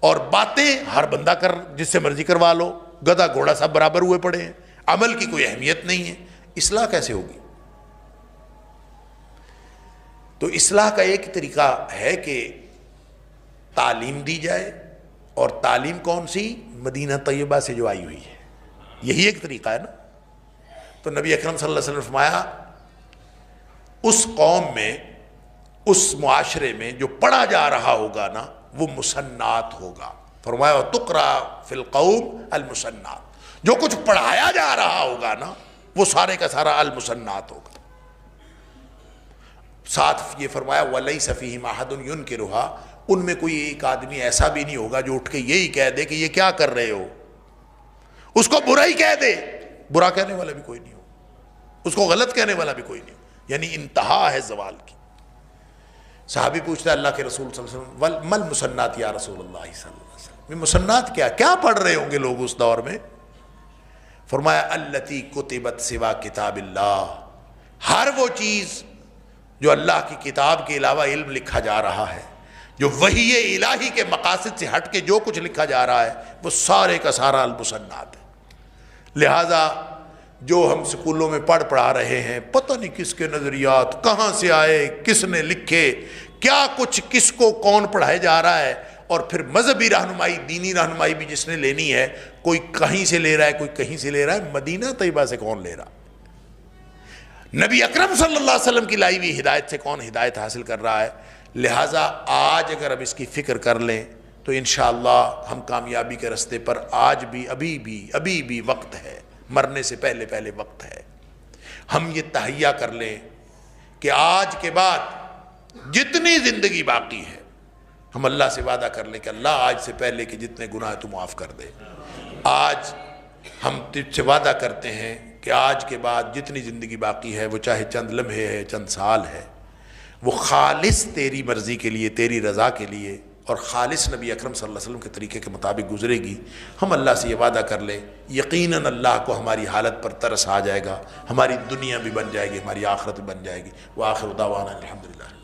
اور باتیں ہر بندہ کر جس سے مرضی کروا لو، گدھا گھوڑا سب برابر ہوئے پڑے ہیں، عمل کی کوئی اہمیت نہیں ہے. اصلاح کیسے ہوگی؟ تو اصلاح کا ایک طریقہ ہے کہ تعلیم دی جائے، اور تعلیم کون سی؟ مدینہ طیبہ سے جو آئی ہوئی ہے، یہی ایک طریقہ ہے نا. تو نبی اکرم صلی اللہ علیہ وسلم نے فرمایا اس قوم میں، اس معاشرے میں جو پڑھا جا رہا ہوگا نا وہ مسنات ہوگا. فرمایا وَتُقْرَأُ فِي الْقَوْمِ الْمُسَنَّاتُ، جو کچھ پڑھایا جا رہا ہوگا نا وہ سارے کا سارا المسنات ہوگا. ساتھ یہ فرمایا وَلَيْسَ فِيهِمْ أَحَدٌ يُنْكِرُهَا، ان میں کوئی ایک آدمی ایسا بھی نہیں ہوگا جو اٹھ کے یہی کہہ دے کہ یہ کیا کر رہے ہو، اس کو برا ہی کہہ دے. برا کہنے والا بھی کوئی نہیں ہو، اس کو غلط کہنے والا بھی کوئی نہیں ہو. یعنی انتہا ہے زوال کی. صحابی پوچھتا ہے اللہ کے رسول صلی اللہ علیہ وسلم مل مسنات یا رسول اللہ صلی اللہ علیہ وسلم، مسنات کیا پڑھ رہے ہوں گے لوگ اس دور میں؟ فرمایا التی کتبت سوا کتاب اللہ، ہر وہ چیز جو اللہ کی کتاب کے علاوہ علم لکھا جا رہا ہے، جو وحی الہی کے مقاصد سے ہٹ کے جو کچھ لکھا جا رہا ہے وہ سارے کا سارا المسنات ہے. لہٰذا جو ہم سکولوں میں پڑھا رہے ہیں، پتہ نہیں کس کے نظریات کہاں سے آئے، کس نے لکھے، کیا کچھ کس کو کون پڑھائے جا رہا ہے، اور پھر مذہبی رہنمائی، دینی رہنمائی بھی جس نے لینی ہے، کوئی کہیں سے لے رہا ہے، کوئی کہیں سے لے رہا ہے، مدینہ طیبہ سے کون لے رہا؟ نبی اکرم صلی اللہ علیہ وسلم کی لائی ہوئی ہدایت سے کون ہدایت حاصل کر رہا ہے؟ لہٰذا آج اگر اب اس کی فکر کر لیں تو انشاءاللہ ہم کامیابی کے رستے پر آج بھی ابھی بھی وقت ہے، مرنے سے پہلے وقت ہے۔ ہم یہ تہیہ کر لیں کہ آج کے بعد جتنی زندگی باقی ہے، ہم اللہ سے وعدہ کر لیں کہ اللہ آج سے پہلے کے جتنے گناہ تو معاف کر دے۔ آج ہم تجھ سے وعدہ کرتے ہیں کہ آج کے بعد جتنی زندگی باقی ہے، وہ چاہے چند لمحے ہے، چند سال ہے، وہ خالص تیری مرضی کے لیے، تیری رضا کے لیے اور خالص نبی اکرم صلی اللہ علیہ وسلم کے طریقے کے مطابق گزرے گی۔ ہم اللہ سے یہ وعدہ کر لیں، یقیناً اللہ کو ہماری حالت پر ترس آ جائے گا، ہماری دنیا بھی بن جائے گی، ہماری آخرت بھی بن جائے گی۔ وآخر دعوانا الحمدللہ۔